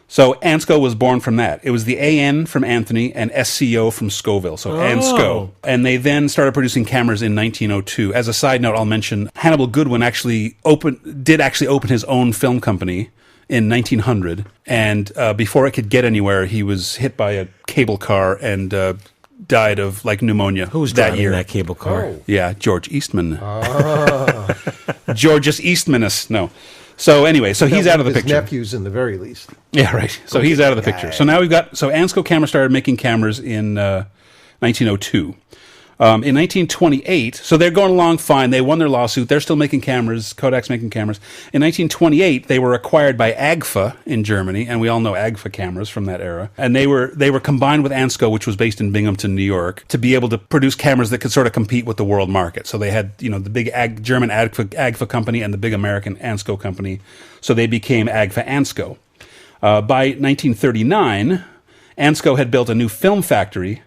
So Ansco was born from that. It was the AN from Anthony and SCO from Scoville, so Ansco. And they then started producing cameras in 1902. As a side note, I'll mention Hannibal Goodwin did actually open his own film company in 1900, and before it could get anywhere, he was hit by a cable car and died of pneumonia. Who was driving that cable car? Oh. Yeah, George Eastman. Georgius Eastmanus. No. So anyway, he's out of the picture. His nephews, in the very least. Yeah, right. So he's out of the picture. So now Ansco Camera started making cameras in 1902. In 1928, so they're going along fine. They won their lawsuit. They're still making cameras. Kodak's making cameras. In 1928, they were acquired by AGFA in Germany, and we all know AGFA cameras from that era. And they were combined with Ansco, which was based in Binghamton, New York, to be able to produce cameras that could sort of compete with the world market. So they had, the big German AGFA company and the big American Ansco company. So they became AGFA Ansco. By 1939, Ansco had built a new film factory,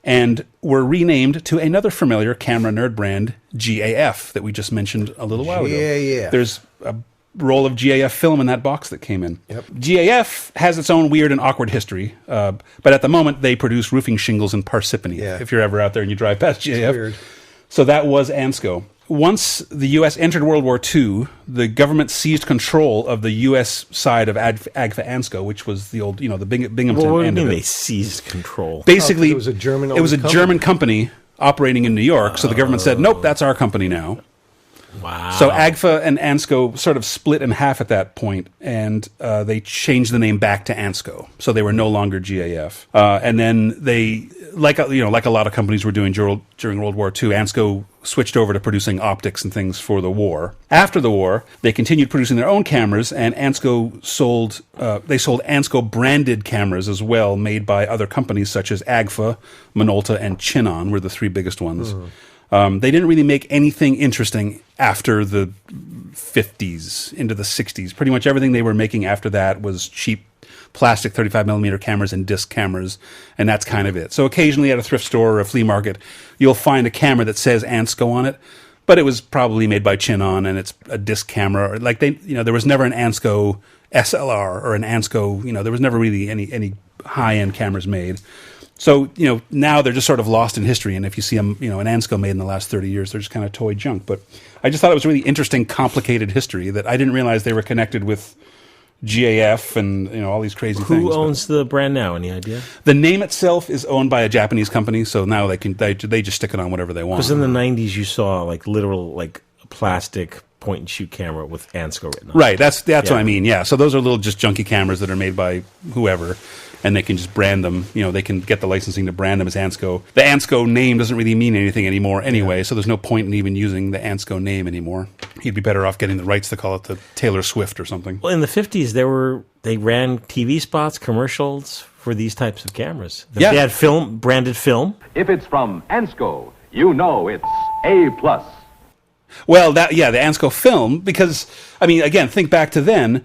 and were renamed to another familiar camera nerd brand, GAF, that we just mentioned a little while ago. GAF. There's a roll of GAF film in that box that came in. Yep. GAF has its own weird and awkward history, but at the moment they produce roofing shingles in Parsippany. Yeah. If you're ever out there and you drive past GAF. Weird. So that was Ansco. Once the U.S. entered World War II, the government seized control of the U.S. side of Agfa Ansco, which was the old, the Binghamton What do you end of mean it. they seized control? Basically, it was a German. German company operating in New York, so the government said, nope, that's our company now. Wow. So Agfa and Ansco sort of split in half at that point, and they changed the name back to Ansco. So they were no longer GAF. And then they, like a lot of companies were doing during World War II, Ansco switched over to producing optics and things for the war. After the war, they continued producing their own cameras, and Ansco sold Ansco branded cameras as well, made by other companies such as Agfa, Minolta, and Chinon were the three biggest ones. They didn't really make anything interesting after the 50s into the 60s. Pretty much everything they were making after that was cheap plastic 35mm cameras and disc cameras, and that's kind of it. So occasionally at a thrift store or a flea market, you'll find a camera that says Ansco on it, but it was probably made by Chinon and it's a disc camera. Or there was never an Ansco SLR or an Ansco, there was never really any high-end cameras made. So, now they're just sort of lost in history, and if you see them, an Ansco made in the last 30 years, they're just kind of toy junk. But I just thought it was a really interesting, complicated history that I didn't realize they were connected with GAF and, all these crazy things. Who owns the brand now? Any idea? The name itself is owned by a Japanese company, so now they just stick it on whatever they want. Because in the 90s, you saw, literal, plastic point-and-shoot camera with Ansco written on it. Right, that's what I mean, yeah. So those are little just junky cameras that are made by whoever, and they can just brand them. They can get the licensing to brand them as Ansco. The Ansco name doesn't really mean anything anymore anyway, so there's no point in even using the Ansco name anymore. You'd be better off getting the rights to call it the Taylor Swift or something. Well, in the 50s, they ran TV spots, commercials for these types of cameras. They had branded film. If it's from Ansco, it's A+. Well, the Ansco film, because, again, think back to then.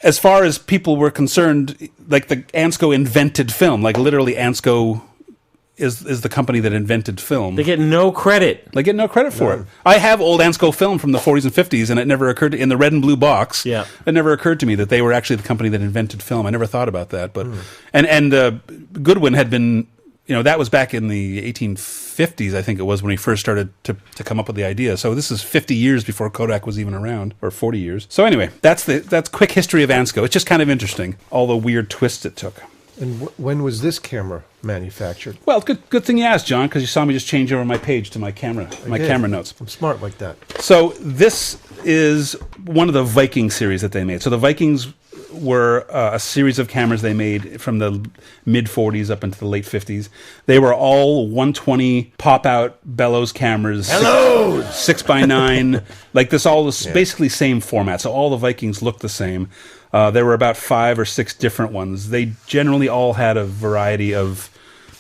As far as people were concerned, the Ansco invented film. Literally, Ansco is the company that invented film. They get no credit. They get no credit for it. I have old Ansco film from the 40s and 50s, and it never occurred in the red and blue box. Yeah. It never occurred to me that they were actually the company that invented film. I never thought about that. But and Goodwin had been, that was back in the 1850s, I think it was, when he first started to come up with the idea. So this is 50 years before Kodak was even around, or 40 years. So anyway, that's quick history of Ansco. It's just kind of interesting, all the weird twists it took. And when was this camera manufactured? Well, good thing you asked, John, because you saw me just change over my page to my camera notes. I'm smart like that. So this is one of the Viking series that they made. So the Vikings were a series of cameras they made from the mid-40s up into the late 50s. They were all 120 pop-out bellows cameras. Hello! 6x9. This all was basically same format. So all the Vikings looked the same. There were about 5 or 6 different ones. They generally all had a variety of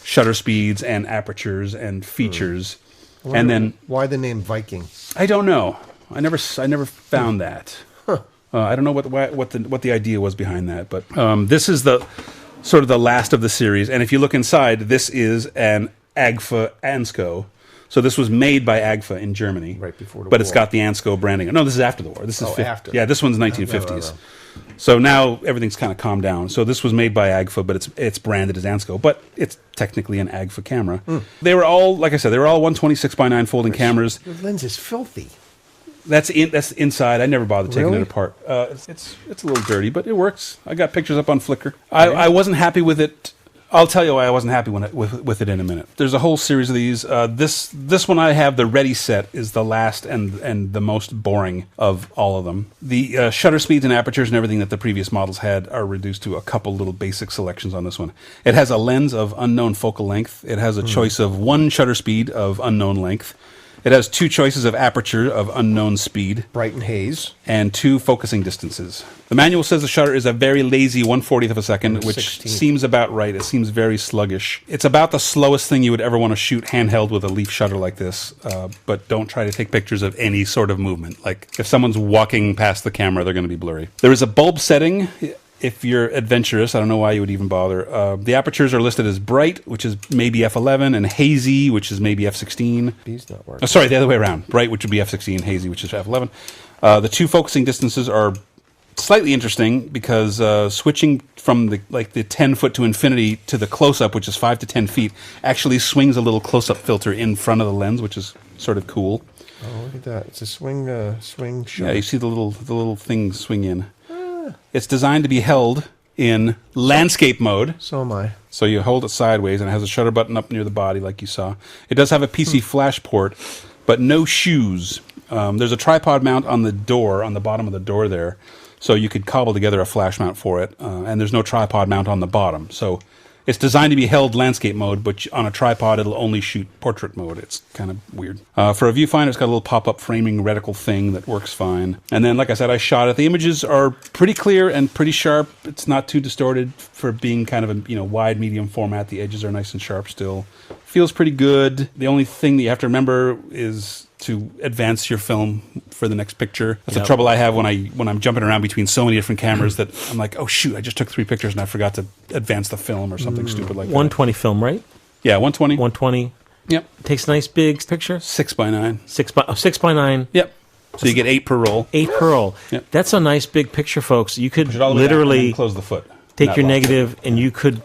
shutter speeds and apertures and features. And then why the name Viking? I don't know. I never found that. I don't know what the idea was behind that, but this is the sort of the last of the series. And if you look inside, this is an Agfa Ansco. So this was made by Agfa in Germany, right before the war. But it's got the Ansco branding. No, this is after the war. This is after. Yeah, this one's 1950s. So now everything's kind of calmed down. So this was made by Agfa, but it's branded as Ansco, but it's technically an Agfa camera. They were all, like I said, they were all 126x9 folding cameras. The lens is filthy. That's inside. I never bothered taking it apart. It's a little dirty, but it works. I got pictures up on Flickr. I wasn't happy with it. I'll tell you why I wasn't happy with it in a minute. There's a whole series of these. This one I have, the Ready set, is the last and the most boring of all of them. The shutter speeds and apertures and everything that the previous models had are reduced to a couple little basic selections on this one. It has a lens of unknown focal length. It has a choice of 1 shutter speed of unknown length. It has 2 choices of aperture of unknown speed. Bright and haze. And 2 focusing distances. The manual says the shutter is a very lazy 1/40th of a second, which seems about right. It seems very sluggish. It's about the slowest thing you would ever want to shoot handheld with a leaf shutter like this, but don't try to take pictures of any sort of movement. Like, if someone's walking past the camera, they're going to be blurry. There is a bulb setting if you're adventurous. I don't know why you would even bother. The apertures are listed as bright, which is maybe f11, and hazy, which is maybe f16. B's not working. Oh, sorry, the other way around. Bright, which would be f16, hazy, which is f11. The two focusing distances are slightly interesting because switching from the 10 foot to infinity to the close-up, which is 5 to 10 feet, actually swings a little close-up filter in front of the lens, which is sort of cool. Oh, look at that! It's a swing shot. Yeah, you see the little thing swing in. It's designed to be held in landscape mode. So am I. So you hold it sideways, and it has a shutter button up near the body, like you saw. It does have a PC flash port, but no shoes. There's a tripod mount on the door, on the bottom of the door there, so you could cobble together a flash mount for it. And there's no tripod mount on the bottom. So it's designed to be held landscape mode, but on a tripod it'll only shoot portrait mode. It's kind of weird. For a viewfinder, it's got a little pop-up framing reticle thing that works fine. And then, like I said, I shot it. The images are pretty clear and pretty sharp. It's not too distorted for being kind of a wide medium format. The edges are nice and sharp still. Feels pretty good. The only thing that you have to remember is to advance your film for the next picture. That's the trouble I have when I'm jumping around between so many different cameras that I'm like, oh shoot, I just took 3 pictures and I forgot to advance the film or something stupid like that. 120 film, right? Yeah, 120. 120. Yep. Takes a nice big picture. 6x9. 6x9. Yep. So you get 8 per roll. 8 per roll. Yep. That's a nice big picture, folks. You could Push it all the way down and literally then close the foot. Take your negative and you could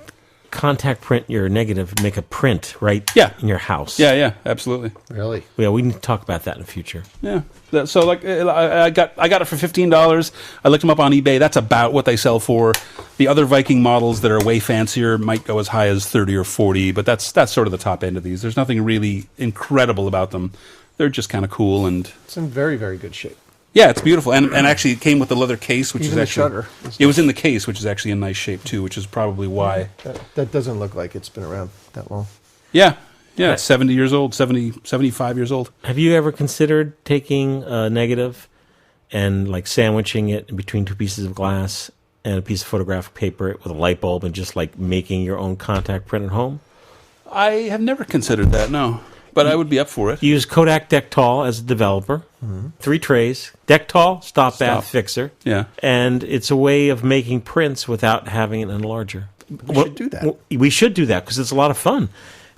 contact print your negative and make a print in your house. Yeah, absolutely. Really? Yeah, we need to talk about that in the future. Yeah. So like I got it for $15. I looked them up on eBay. That's about what they sell for. The other Viking models that are way fancier might go as high as 30 or 40, but that's sort of the top end of these. There's nothing really incredible about them. They're just kind of cool, and it's in very, very good shape. Yeah, it's beautiful, and actually it came with the leather case, which Even is actually the shutter. It was in the case, which is actually in nice shape too, which is probably why. That doesn't look like it's been around that long. Yeah, it's 70 years old, 75 years old. Have you ever considered taking a negative and like sandwiching it in between 2 pieces of glass and a piece of photographic paper with a light bulb and just like making your own contact print at home? I have never considered that, no. But I would be up for it. Use Kodak Dectol as a developer. 3 trays. Dectol, stop bath fixer. Yeah. And it's a way of making prints without having an enlarger. We should do that. We should do that because it's a lot of fun.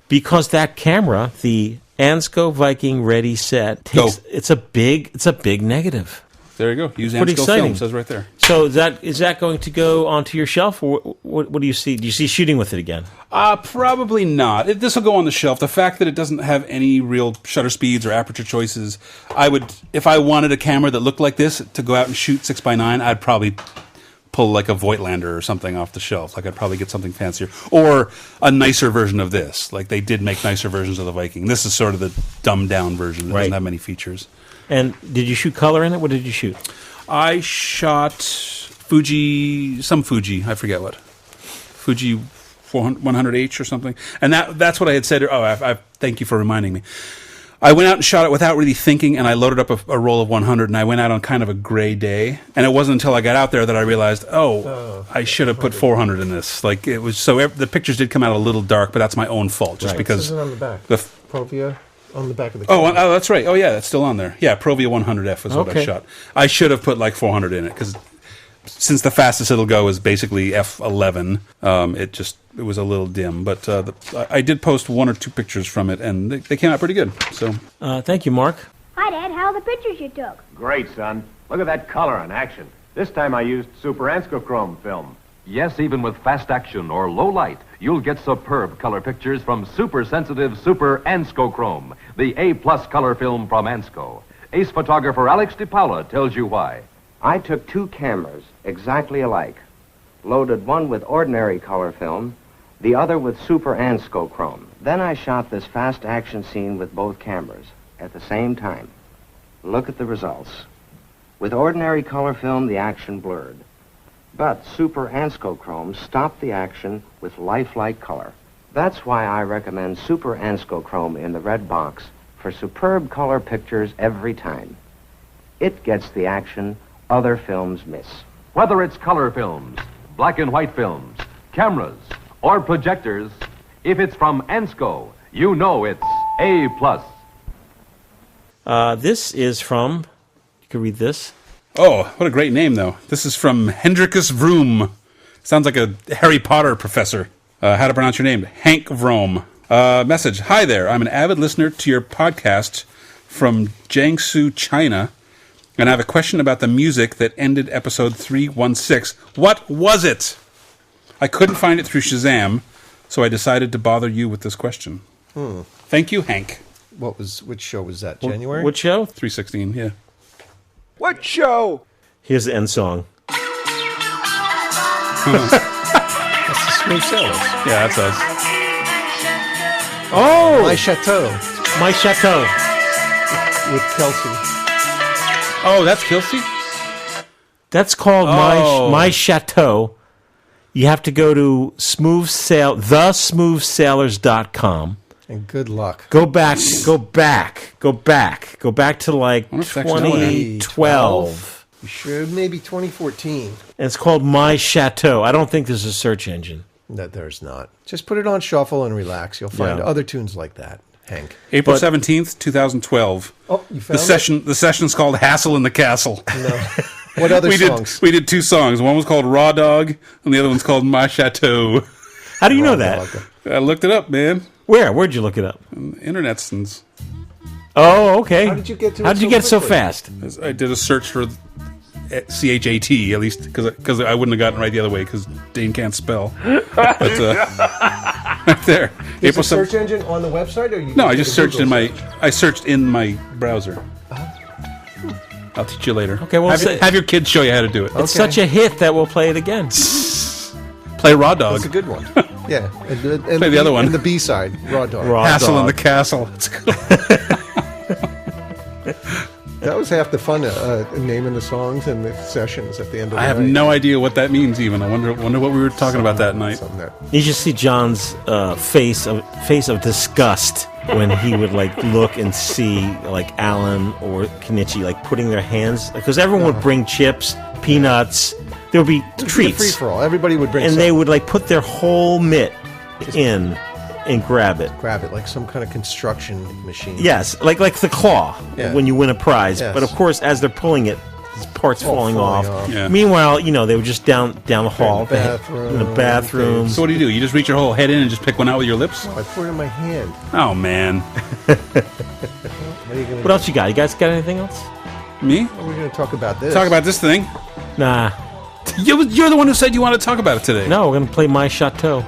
Because that camera, the Ansco Viking Ready Set, it's a big negative. There you go. Use Pretty Ansco exciting. film, says right there. So is that going to go onto your shelf, or what do you see? Do you see shooting with it again? Probably not. This will go on the shelf. The fact that it doesn't have any real shutter speeds or aperture choices, if I wanted a camera that looked like this to go out and shoot 6x9, I'd probably pull like a Voigtlander or something off the shelf. Like I'd probably get something fancier or a nicer version of this. Like they did make nicer versions of the Viking. This is sort of the dumbed down version. It doesn't have many features. And did you shoot color in it? What did you shoot? I shot Fuji, I forget what. Fuji 100H or something. And that's what I had said. Oh, I thank you for reminding me. I went out and shot it without really thinking, and I loaded up a roll of 100, and I went out on kind of a gray day. And it wasn't until I got out there that I realized, I should have put 400 in this. Like it was the pictures did come out a little dark, but that's my own fault, just because. This is on the back. Provia. On the back of the camera. Oh, that's right. Oh, yeah, that's still on there. Yeah, Provia 100F was what I shot. I should have put like 400 in it, because since the fastest it'll go is basically F11, it was a little dim. But I did post 1 or 2 pictures from it, and they came out pretty good. So thank you, Mark. Hi, Dad. How are the pictures you took? Great, son. Look at that color in action. This time I used Super Ansco Chrome film. Yes, even with fast action or low light, you'll get superb color pictures from super-sensitive Super Ansco Chrome, the A-plus color film from Ansco. Ace photographer Alex DePaula tells you why. I took 2 cameras, exactly alike, loaded one with ordinary color film, the other with Super Ansco Chrome. Then I shot this fast action scene with both cameras at the same time. Look at the results. With ordinary color film, the action blurred. But Super Ansco Chrome stopped the action with lifelike color. That's why I recommend Super Ansco Chrome in the red box for superb color pictures every time. It gets the action other films miss. Whether it's color films, black and white films, cameras, or projectors, if it's from Ansco, you know it's A+. This is from, you can read this. Oh, what a great name, though. This is from Hendrikus Vroom. Sounds like a Harry Potter professor. How to pronounce your name? Hank Vrome. Message. Hi there. I'm an avid listener to your podcast from Jiangsu, China, and I have a question about the music that ended episode 316. What was it? I couldn't find it through Shazam, so I decided to bother you with this question. Thank you, Hank. Which show was that? January? What show? 316, yeah. What show? Here's the end song. That's the Smooth Sailors. Yeah, that's us. Oh! My Chateau. My Chateau. With Kelsey. Oh, that's Kelsey? That's called My Chateau. You have to go to thesmoothsailors.com. And good luck. Go back to like 2012. You sure? Maybe 2014. And it's called My Chateau. I don't think there's a search engine. No, there's not. Just put it on shuffle and relax. You'll find other tunes like that, Hank. April 17th, 2012. Oh, you found The session's called Hassle in the Castle. No. What other songs? We did 2 songs. One was called Raw Dog, and the other one's called My Chateau. How do you know that? I looked it up, man. Where? Where'd you look it up? Internet's. Oh, okay. How did you get to How it did you so get so quickly? fast? I did a search for CHAT, at least, because I wouldn't have gotten it right the other way, because Dane can't spell. But right there. Is the search engine on the website? Or you No, I just searched I searched in my browser. I'll teach you later. Okay, well, have your kids show you how to do it. It's such a hit that we'll play it again. Play Raw Dog. That's a good one. Yeah. And Play the other one. And the B-side, Raw Dog. Hassle in the Castle. It's good. That was half the fun, naming the songs and the sessions at the end of the I have night. no idea what that means even. I wonder what we were talking about that night. You should see John's face of disgust when he would look and see Alan or Kenichi putting their hands, because everyone would bring chips, peanuts. There would be treats. Free for all. Everybody would bring. And something. they would put their whole mitt in and grab it. Grab it like some kind of construction machine. Yes, like the claw when you win a prize. Yes. But of course, as they're pulling it, there's parts falling off. Yeah. Meanwhile, they were just down the hall, bathroom, in the bathroom. So what do? You just reach your whole head in and just pick one out with your lips? I put it in my hand. Oh, man. What else you got? You guys got anything else? Me? We're going to talk about this. Talk about this thing? Nah. You're the one who said you wanted to talk about it today. No, we're going to play My Chateau.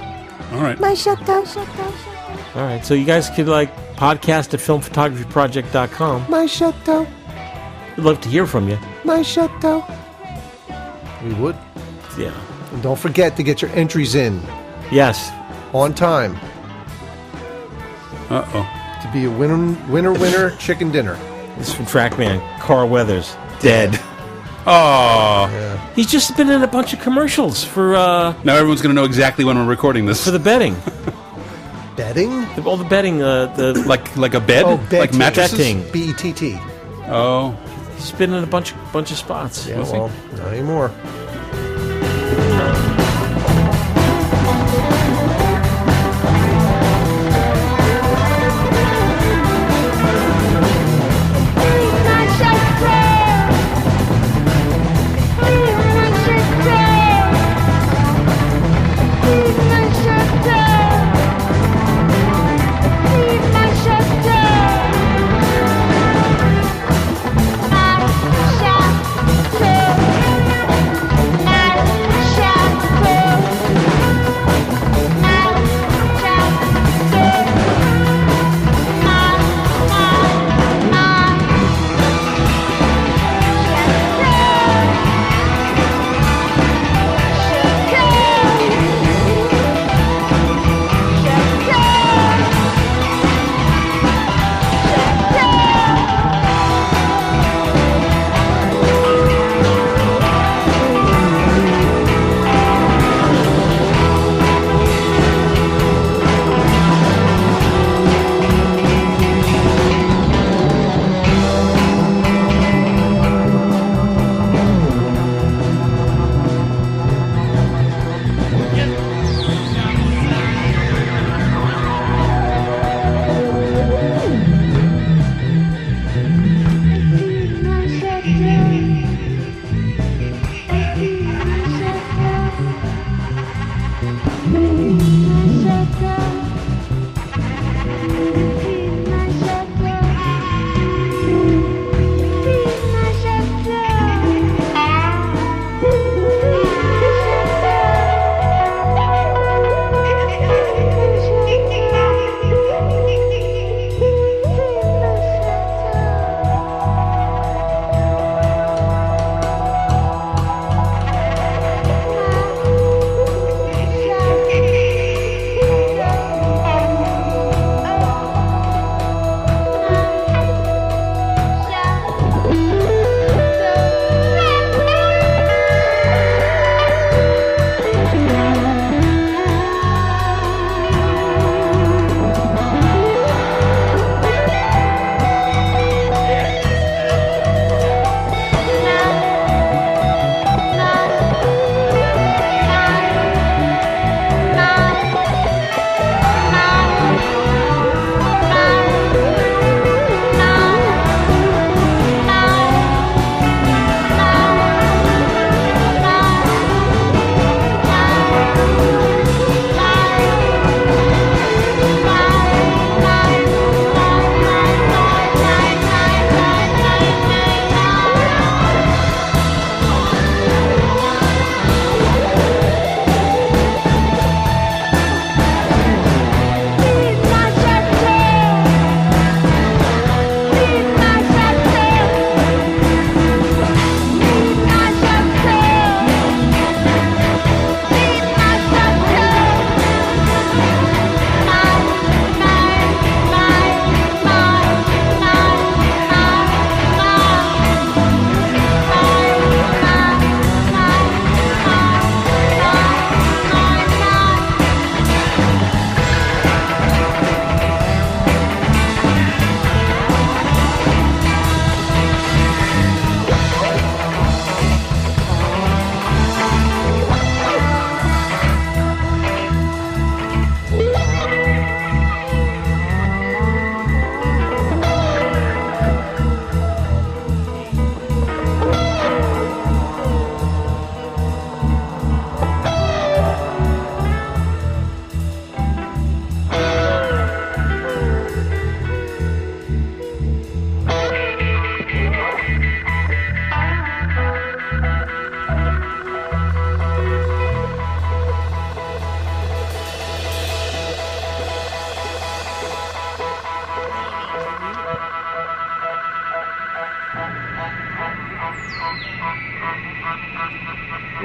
All right. My Chateau. All right, so you guys could podcast at filmphotographyproject.com. My Chateau. We'd love to hear from you. My Chateau. We would. Yeah. And don't forget to get your entries in. Yes. On time. Uh-oh. To be a winner chicken dinner. This is from Trackman. Carl Weathers. Dead. Oh. Yeah. He's just been in a bunch of commercials for... Now everyone's going to know exactly when we're recording this. For the bedding. Bedding? All the bedding. Like a bed? Oh, bed. Like mattresses? Betting. B-E-T-T. Oh. He's been in a bunch of spots. Yeah, well, not anymore.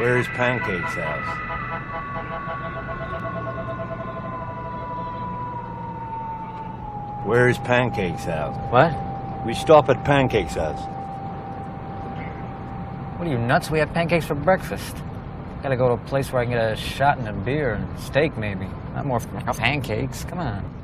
Where's Pancake's house? Where's Pancake's house? What? We stop at Pancake's house. What are you, nuts? We had pancakes for breakfast. Gotta go to a place where I can get a shot and a beer and steak, maybe. Not more pancakes. Come on.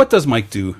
What does Mike do?